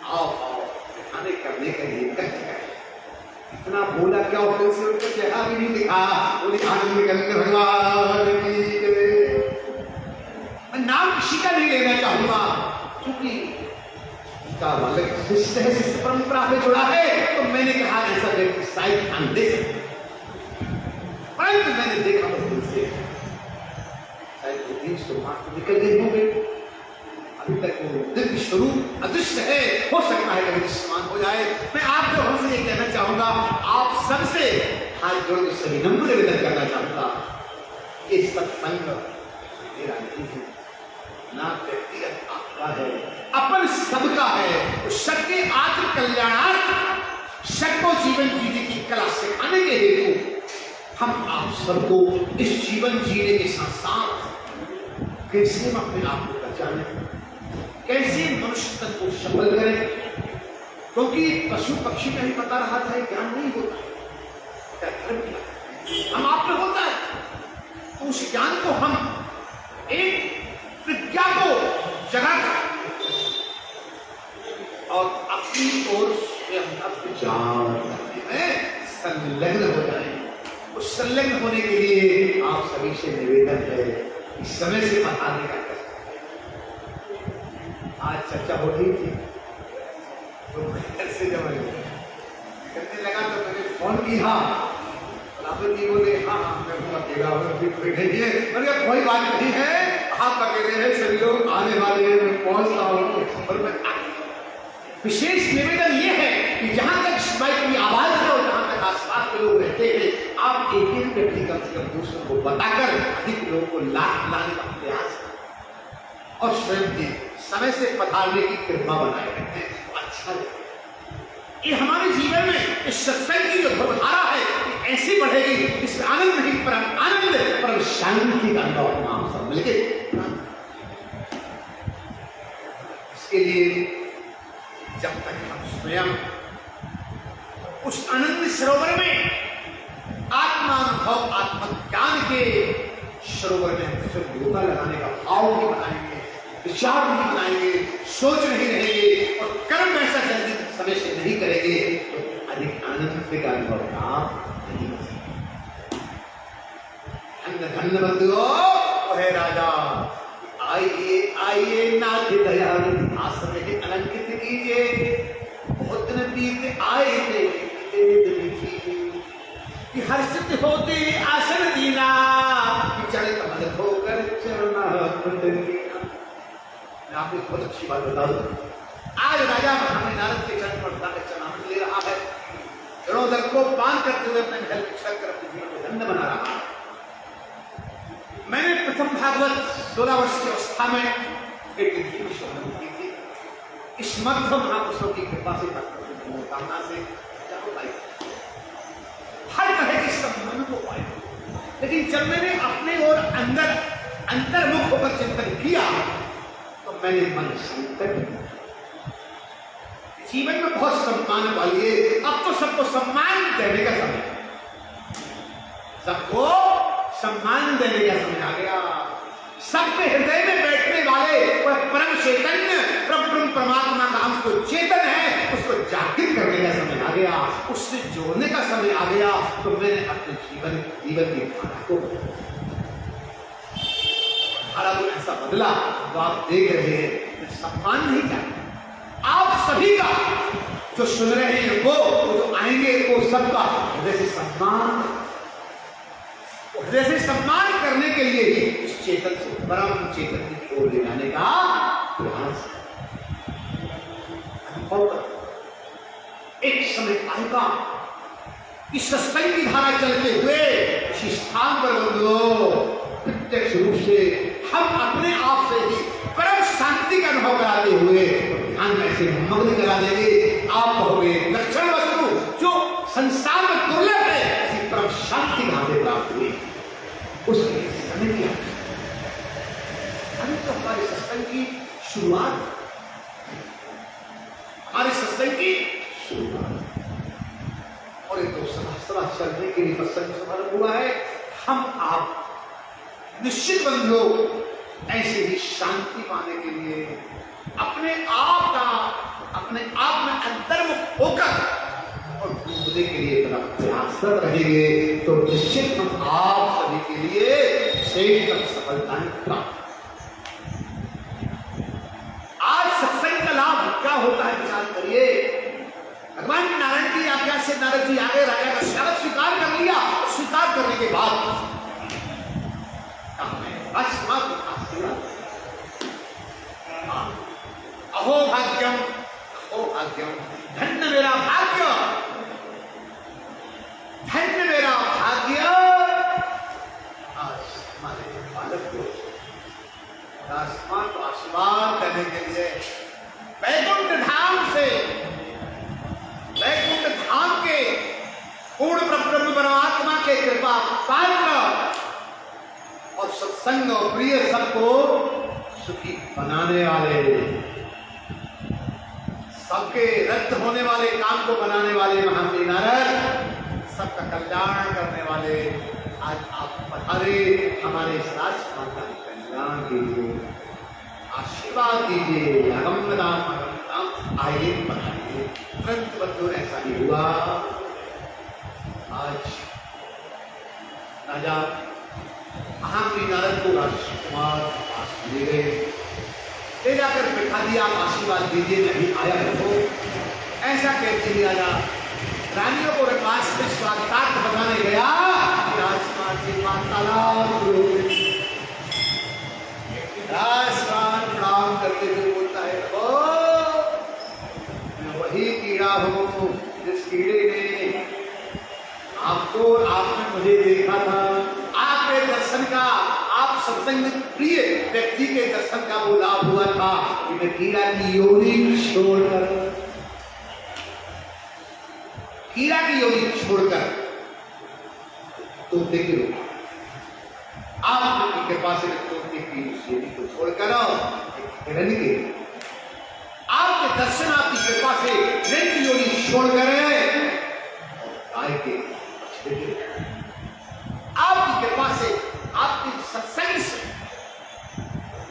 आओ आओ खाने करने के लिए कहते हैं। इतना बोला क्या होते से उनका चेहरा भी नहीं दिखा, बोले आनंद निकलते भगवान की जय। मैं नाम किसी का नहीं लेना चाहूंगा क्योंकि का बालक शिष्य है, शिष्य परंपरा से जुड़ा है, तो मैंने कहा ऐसा व्यक्ति शायद ध्यान दे सकते, परंतु मैंने देखा तो से शायद वो 300 मार्क निकल गए होंगे, अभी तक वो दिव्य स्वरूप अदृश्य है, हो सकता है कभी दृश्यमान हो जाए। मैं आप लोगों से ये कहना चाहूंगा, आप सबसे हाथ जोड़ के सभी नम्र निवेदन करना चाहूंगा, ये सत्संग मेरा नहीं है, ना व्यक्तिगत आपका है, अपन सबका है। तो सबके आत्म कल्याणार्थ, सबको जीवन जीने की कला सिखाने के हेतु हम आप सबको इस जीवन जीने के साथ साथ कैसे हम अपने आप को पहचाने, कैसे मनुष्य तन को सफल करें, क्योंकि पशु पक्षी में ही पता रहा था ज्ञान नहीं होता, क्या धर्म क्या हम आप में होता है, तो उस ज्ञान को हम एक प्रज्ञा को जगा कर और अपनी ओर स्वयं का विचार करने में संलग्न हो जाए। उस संलग्न होने के लिए आप सभी से निवेदन है, इस समय से बताने का आज चर्चा हो रही थी, तो घर से जब करने लगा तो मैंने फोन किया, जी बोले हाँ मैं अकेला हूँ, कोई बात नहीं है, आप अकेले हैं, सभी लोग आने वाले हैं, मैं पहुंचता हूँ। और मैं विशेष निवेदन ये है कि जहां तक इस माइक की आवाज है और जहां तक आसपास के लोग रहते हैं, आप एक एक व्यक्ति कम से कम दूसरों को बताकर अधिक लोगों को लाभ लाने का प्रयास करें और स्वयं भी समय से पधारने की कृपा बनाए रखते हैं। अच्छा लगेगा। ये हमारे जीवन में इस सत्संग की जो धर्मधारा है ऐसी बढ़ेगी, इसमें आनंद नहीं परम आनंद, परम शांति का अनुभव हम सब मिलके। इसके लिए जब तक हम स्वयं उस आनंद सरोवर में आत्मानुभव आत्मज्ञान के सरोवर में सिर्फ योगा लगाने का भाव नहीं बनाएंगे, विचार नहीं बनाएंगे, सोच नहीं रहेंगे और कर्म ऐसा जल्दी समय से नहीं करेंगे तो अधिक आनंद का अनुभव प्राप्त नहीं हो सकता। धन्य धन्य बंधुओं, हे राजा, आइए आइए नाथ दयाल आसन में अलंकृत कीजिए। बहुत दिन बीत आए थे कि हर्षित होते आसन दीना, कि चरण कमल होकर चरणारविंद लीना। मैं आपको बहुत अच्छी बात बता दूं, आज राजा हमें नारद के चरण पर चरणामृत ले रहा है, चरणोदर को पान करते हुए अपने महल में चढ़कर अपने जीवन को धन्य बना रहा है। मैंने प्रथम भागवत 16 वर्ष की अवस्था में एक की थी। इस मध्य महापुरुषों की कृपा से कामना से हर तरह के संबंध को पाया, लेकिन जब मैंने अपने और अंदर अंतर्मुख होकर चिंतन किया तो मैंने मन संकट जीवन में बहुत सम्मान पाइए। अब तो सबको सम्मान देने का समय, सबको सम्मान देने का समय आ गया। सबके हृदय में बैठने वाले वह परम चैतन्य ब्रह्म परमात्मा का अंश जो चेतन है उसको जागृत करने का समय आ गया, उससे जोड़ने का समय आ गया। तो मैंने अपने जीवन की धारा को ऐसा बदला तो आप देख रहे हैं। सम्मान नहीं चाहते आप सभी का, जो सुन रहे हैं वो जो आएंगे वो सबका हृदय से सम्मान करने के लिए ही इस चेतन से परम चेतन की ओर ले जाने का प्रयास। एक समय आएगा इस सत्संग की धारा चलते हुए इस स्थान पर प्रत्यक्ष रूप से हम अपने आप से ही परम शांति का अनुभव कराते हुए ध्यान में ऐसे मग्न करा देंगे। आप कहोगे लक्षण वस्तु जो संसार में दुर्लभ है, ऐसी परम शांति कहां से प्राप्त हुई, उसके समय की तो हमारे सत्संग की शुरुआत, हमारे सत्संग की शुरुआत और एक तो सदा चलने के लिए सत्संग समारंभ हुआ है। हम आप निश्चित बंधु ऐसे ही शांति पाने के लिए अपने आप में अंतर्मुख होकर और डूबने के लिए प्रयासरत रहेंगे तो निश्चित हम आप सभी के लिए शेष तक सफलताएं प्राप्त। आज सत्संग का लाभ क्या होता है विचार करिए। भगवान नारायण की आज्ञा से नारद जी आगे राजा का शब्द स्वीकार कर लिया। स्वीकार करने के बाद अहो भाग्यम, अहो भाग्यम, धन्य मेरा भाग्य, धन्य मेरा भाग्य। आज हमारे बालक को आसमान को आशीर्वाद करने के लिए वैकुंठ धाम से, वैकुंठ धाम के पूर्ण ब्रह्म परमात्मा के कृपा पात्र और सत्संग और प्रिय सबको सुखी बनाने वाले, सबके रद्द होने वाले काम को बनाने वाले महामनी नारद, सबका कल्याण करने वाले आज आप पधारे। हमारे इस राजकुमार का कल्याण कीजिए, आशीर्वाद दीजिए। अगम राम आइए पधारिए। परंतु बंधु ऐसा नहीं हुआ। आज राजा महामनी नारद को राजकुमार पास ले गए, ले जाकर बिठा दिया। आप आशीर्वाद दीजिए, नहीं आया हो ऐसा कहते ही राजा रानियों को रखवास में स्वागतार्थ बताने गया। राजकुमार जी वार्तालाप राजकुमार प्रणाम करते हुए बोलता है, ओ ही कीड़ा हो जिस कीड़े ने आपने मुझे देखा था, आपके दर्शन का, आप सत्संग प्रिय व्यक्ति के दर्शन का वो लाभ हुआ था कि मैं कीड़ा की योनि छोड़कर, कीड़ा की योनि छोड़कर तोते के रूप आपकी कृपा से तोते की योनि को छोड़कर हिरण के, आपके दर्शन आपकी कृपा से हिरण की योनि छोड़कर गाय के, आपकी कृपा से, आपके सत्संग से,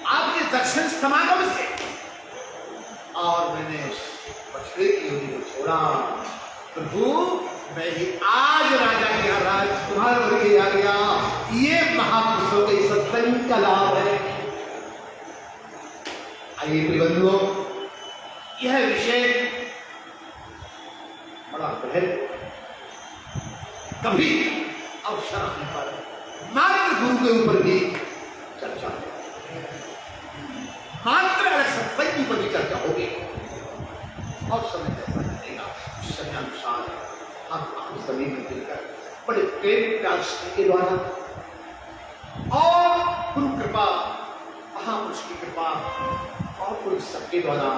आपके दर्शन समागम से, और मैंने उस बछड़े की योनि को छोड़ा। प्रभु मैं ही आज राजा के यहाँ राजकुमार बन के आ गया, ये महापुरुषों के सत्संग का लाभ है। आइए बंधुओं, यह विषय बड़ा गहन, कभी अवसर आने पर मात्र गुरु के ऊपर भी चर्चा, मात्र सत्संग के ऊपर भी चर्चा होगी और समय ऐसा लगेगा। उस समय अनुसार हम सभी मिलकर बड़े प्रेम प्यार के द्वारा और गुरु कृपा, महापुरुष की कृपा और पुरुष सबके द्वारा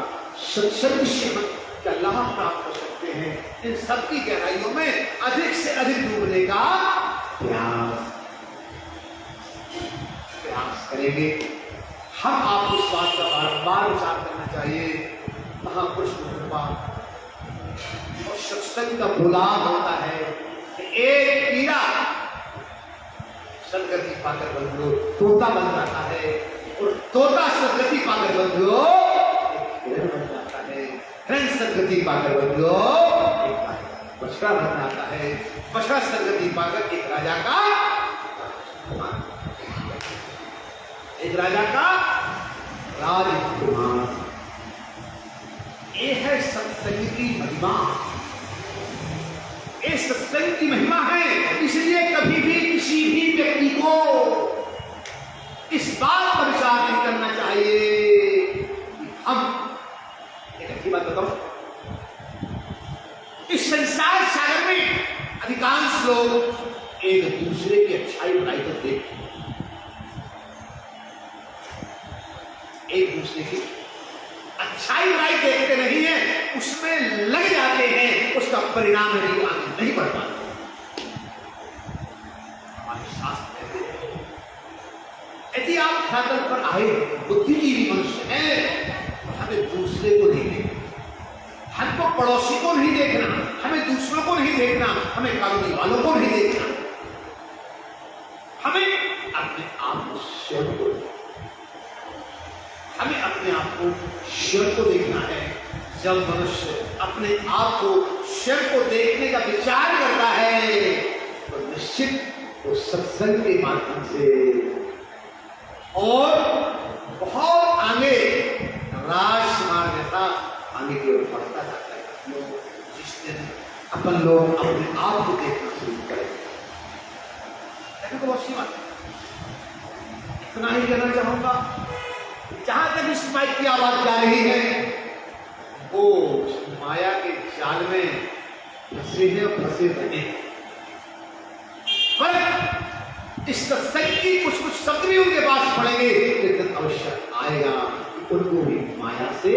सत्संग से क्या लाभ प्राप्त कर सकते हैं, इन सबकी गहराइयों में अधिक से अधिक डूबने का प्रयास करेंगे। हम आपको इस बात का बारंबार विचार करना चाहिए। महापुरुष की कृपा और सत्संग का गुलाम होता है कि एक कीड़ा सदगति पाकर बंधु तोता बन जाता है, और तोता सदगति पाकर बंधु हिरण बन जाता है, हिरण सदगति पाकर बंधु बछड़ा बन जाता है, बछड़ा सदगति पाकर एक राजा का राजकुमार। ये है सत्संग की महिमा, ये सत्संग की महिमा है। इसलिए कभी भी किसी भी व्यक्ति को इस बात पर विचार नहीं करना चाहिए कि हम, एक अच्छी बात बताओ, इस संसार सागर में अधिकांश लोग एक दूसरे की अच्छाई बुराई को देखते हैं, एक दूसरे की अच्छाई बुराई देखते नहीं है, उसमें लग जाते हैं, उसका परिणाम नहीं आगे नहीं बढ़ पाता। हमारे शास्त्र कहते हैं यदि आप ख्यातल पर आए, बुद्धिजीवी मनुष्य है, तो हमें दूसरे को नहीं देखना, हमको पड़ोसी को नहीं देखना, हमें दूसरों को नहीं देखना, हमें कॉलोनी वालों को नहीं देखना, हमें अपने आप को स्वयं को, हमें अपने आप को स्वयं को देखना है। जब मनुष्य अपने आप को स्वयं को देखने का विचार करता है तो निश्चित वो सत्संग के माध्यम से और बहुत आगे राजमार्गता आगे की ओर बढ़ता जाता है। जिस दिन अपन लोग अपने आप को देखना शुरू करें, तो बहुत सी बात इतना ही कहना चाहूंगा। जहां तक इस माइक की आवाज जा रही है, वो माया के जाल में फंसे हैं, फंसे बने, पर इस सत्संग की कुछ कुछ शब्द भी उनके पास पड़ेंगे, लेकिन अवश्य आएगा उनको भी माया से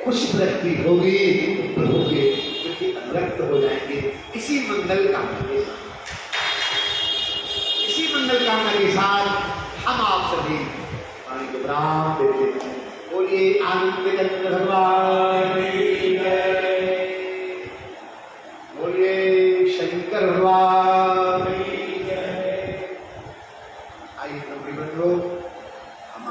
कुछ वृत्ति होगी, प्रभु के प्रति अनुरक्त हो जाएंगे। इसी मंगल कामना के साथ, इसी मंगल कामना के साथ हम आप सभी राम देते हैं। बोलिए आनंद चंद्र भगवान की जय, बोलिए शंकर भगवान की जय। आइए बंधुओं, हम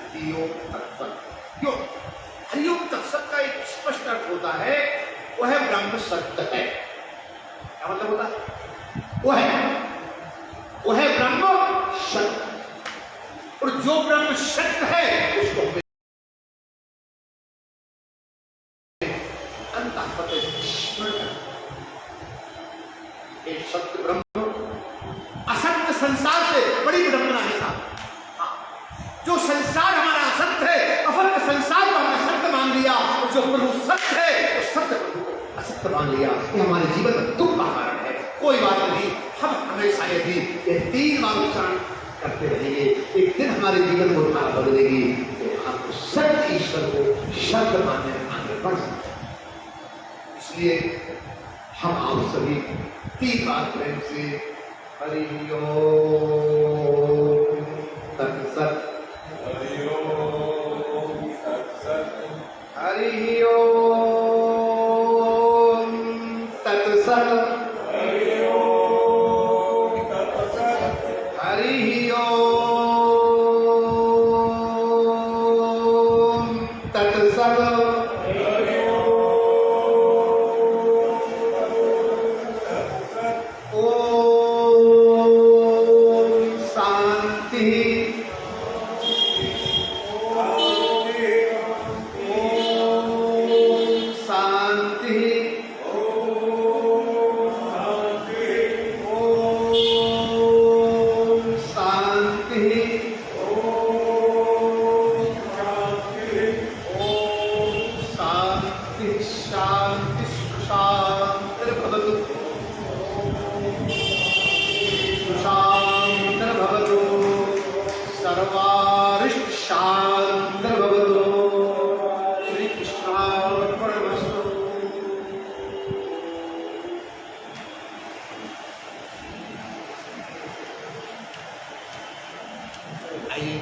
हरिओम तत्सत, क्यों हरिओम तत्सत का एक स्पष्ट अर्थ होता है, वह ब्रह्म सत्य है। क्या मतलब होता है? वह है ब्रह्म सत्य, और जो ब्रह्म सत्य है उसको एक सत्य ब्रह्म, असत्य संसार से बड़ी विडंबना है साहब। जो संसार हमारा असत्य है, असत्य संसार को हमने सत्य मान लिया, जो प्रभु सत्य है वो सत्य प्रभु को असत्य मान लिया, ये हमारे जीवन में दुख का कारण है। कोई बात नहीं, हम हमेशा यदि ये 3 बार उच्चारण करते रहेंगे, एक दिन हमारे जीवन को धारा बदलेगी, तो हम सत्य ईश्वर को शब्द मानने में आगे बढ़ सकते हैं। इसलिए हम आप सभी 3 बार प्रेम से हरि ओम तत्सत, हरि ओम तत्सत, हरि ओम तत्सत, हरि ओम तत्सत, हरि ओम तत्सत। सर्वारिष्ट शांतिर्भवतु। श्री कृष्णार्पणमस्तु। आइए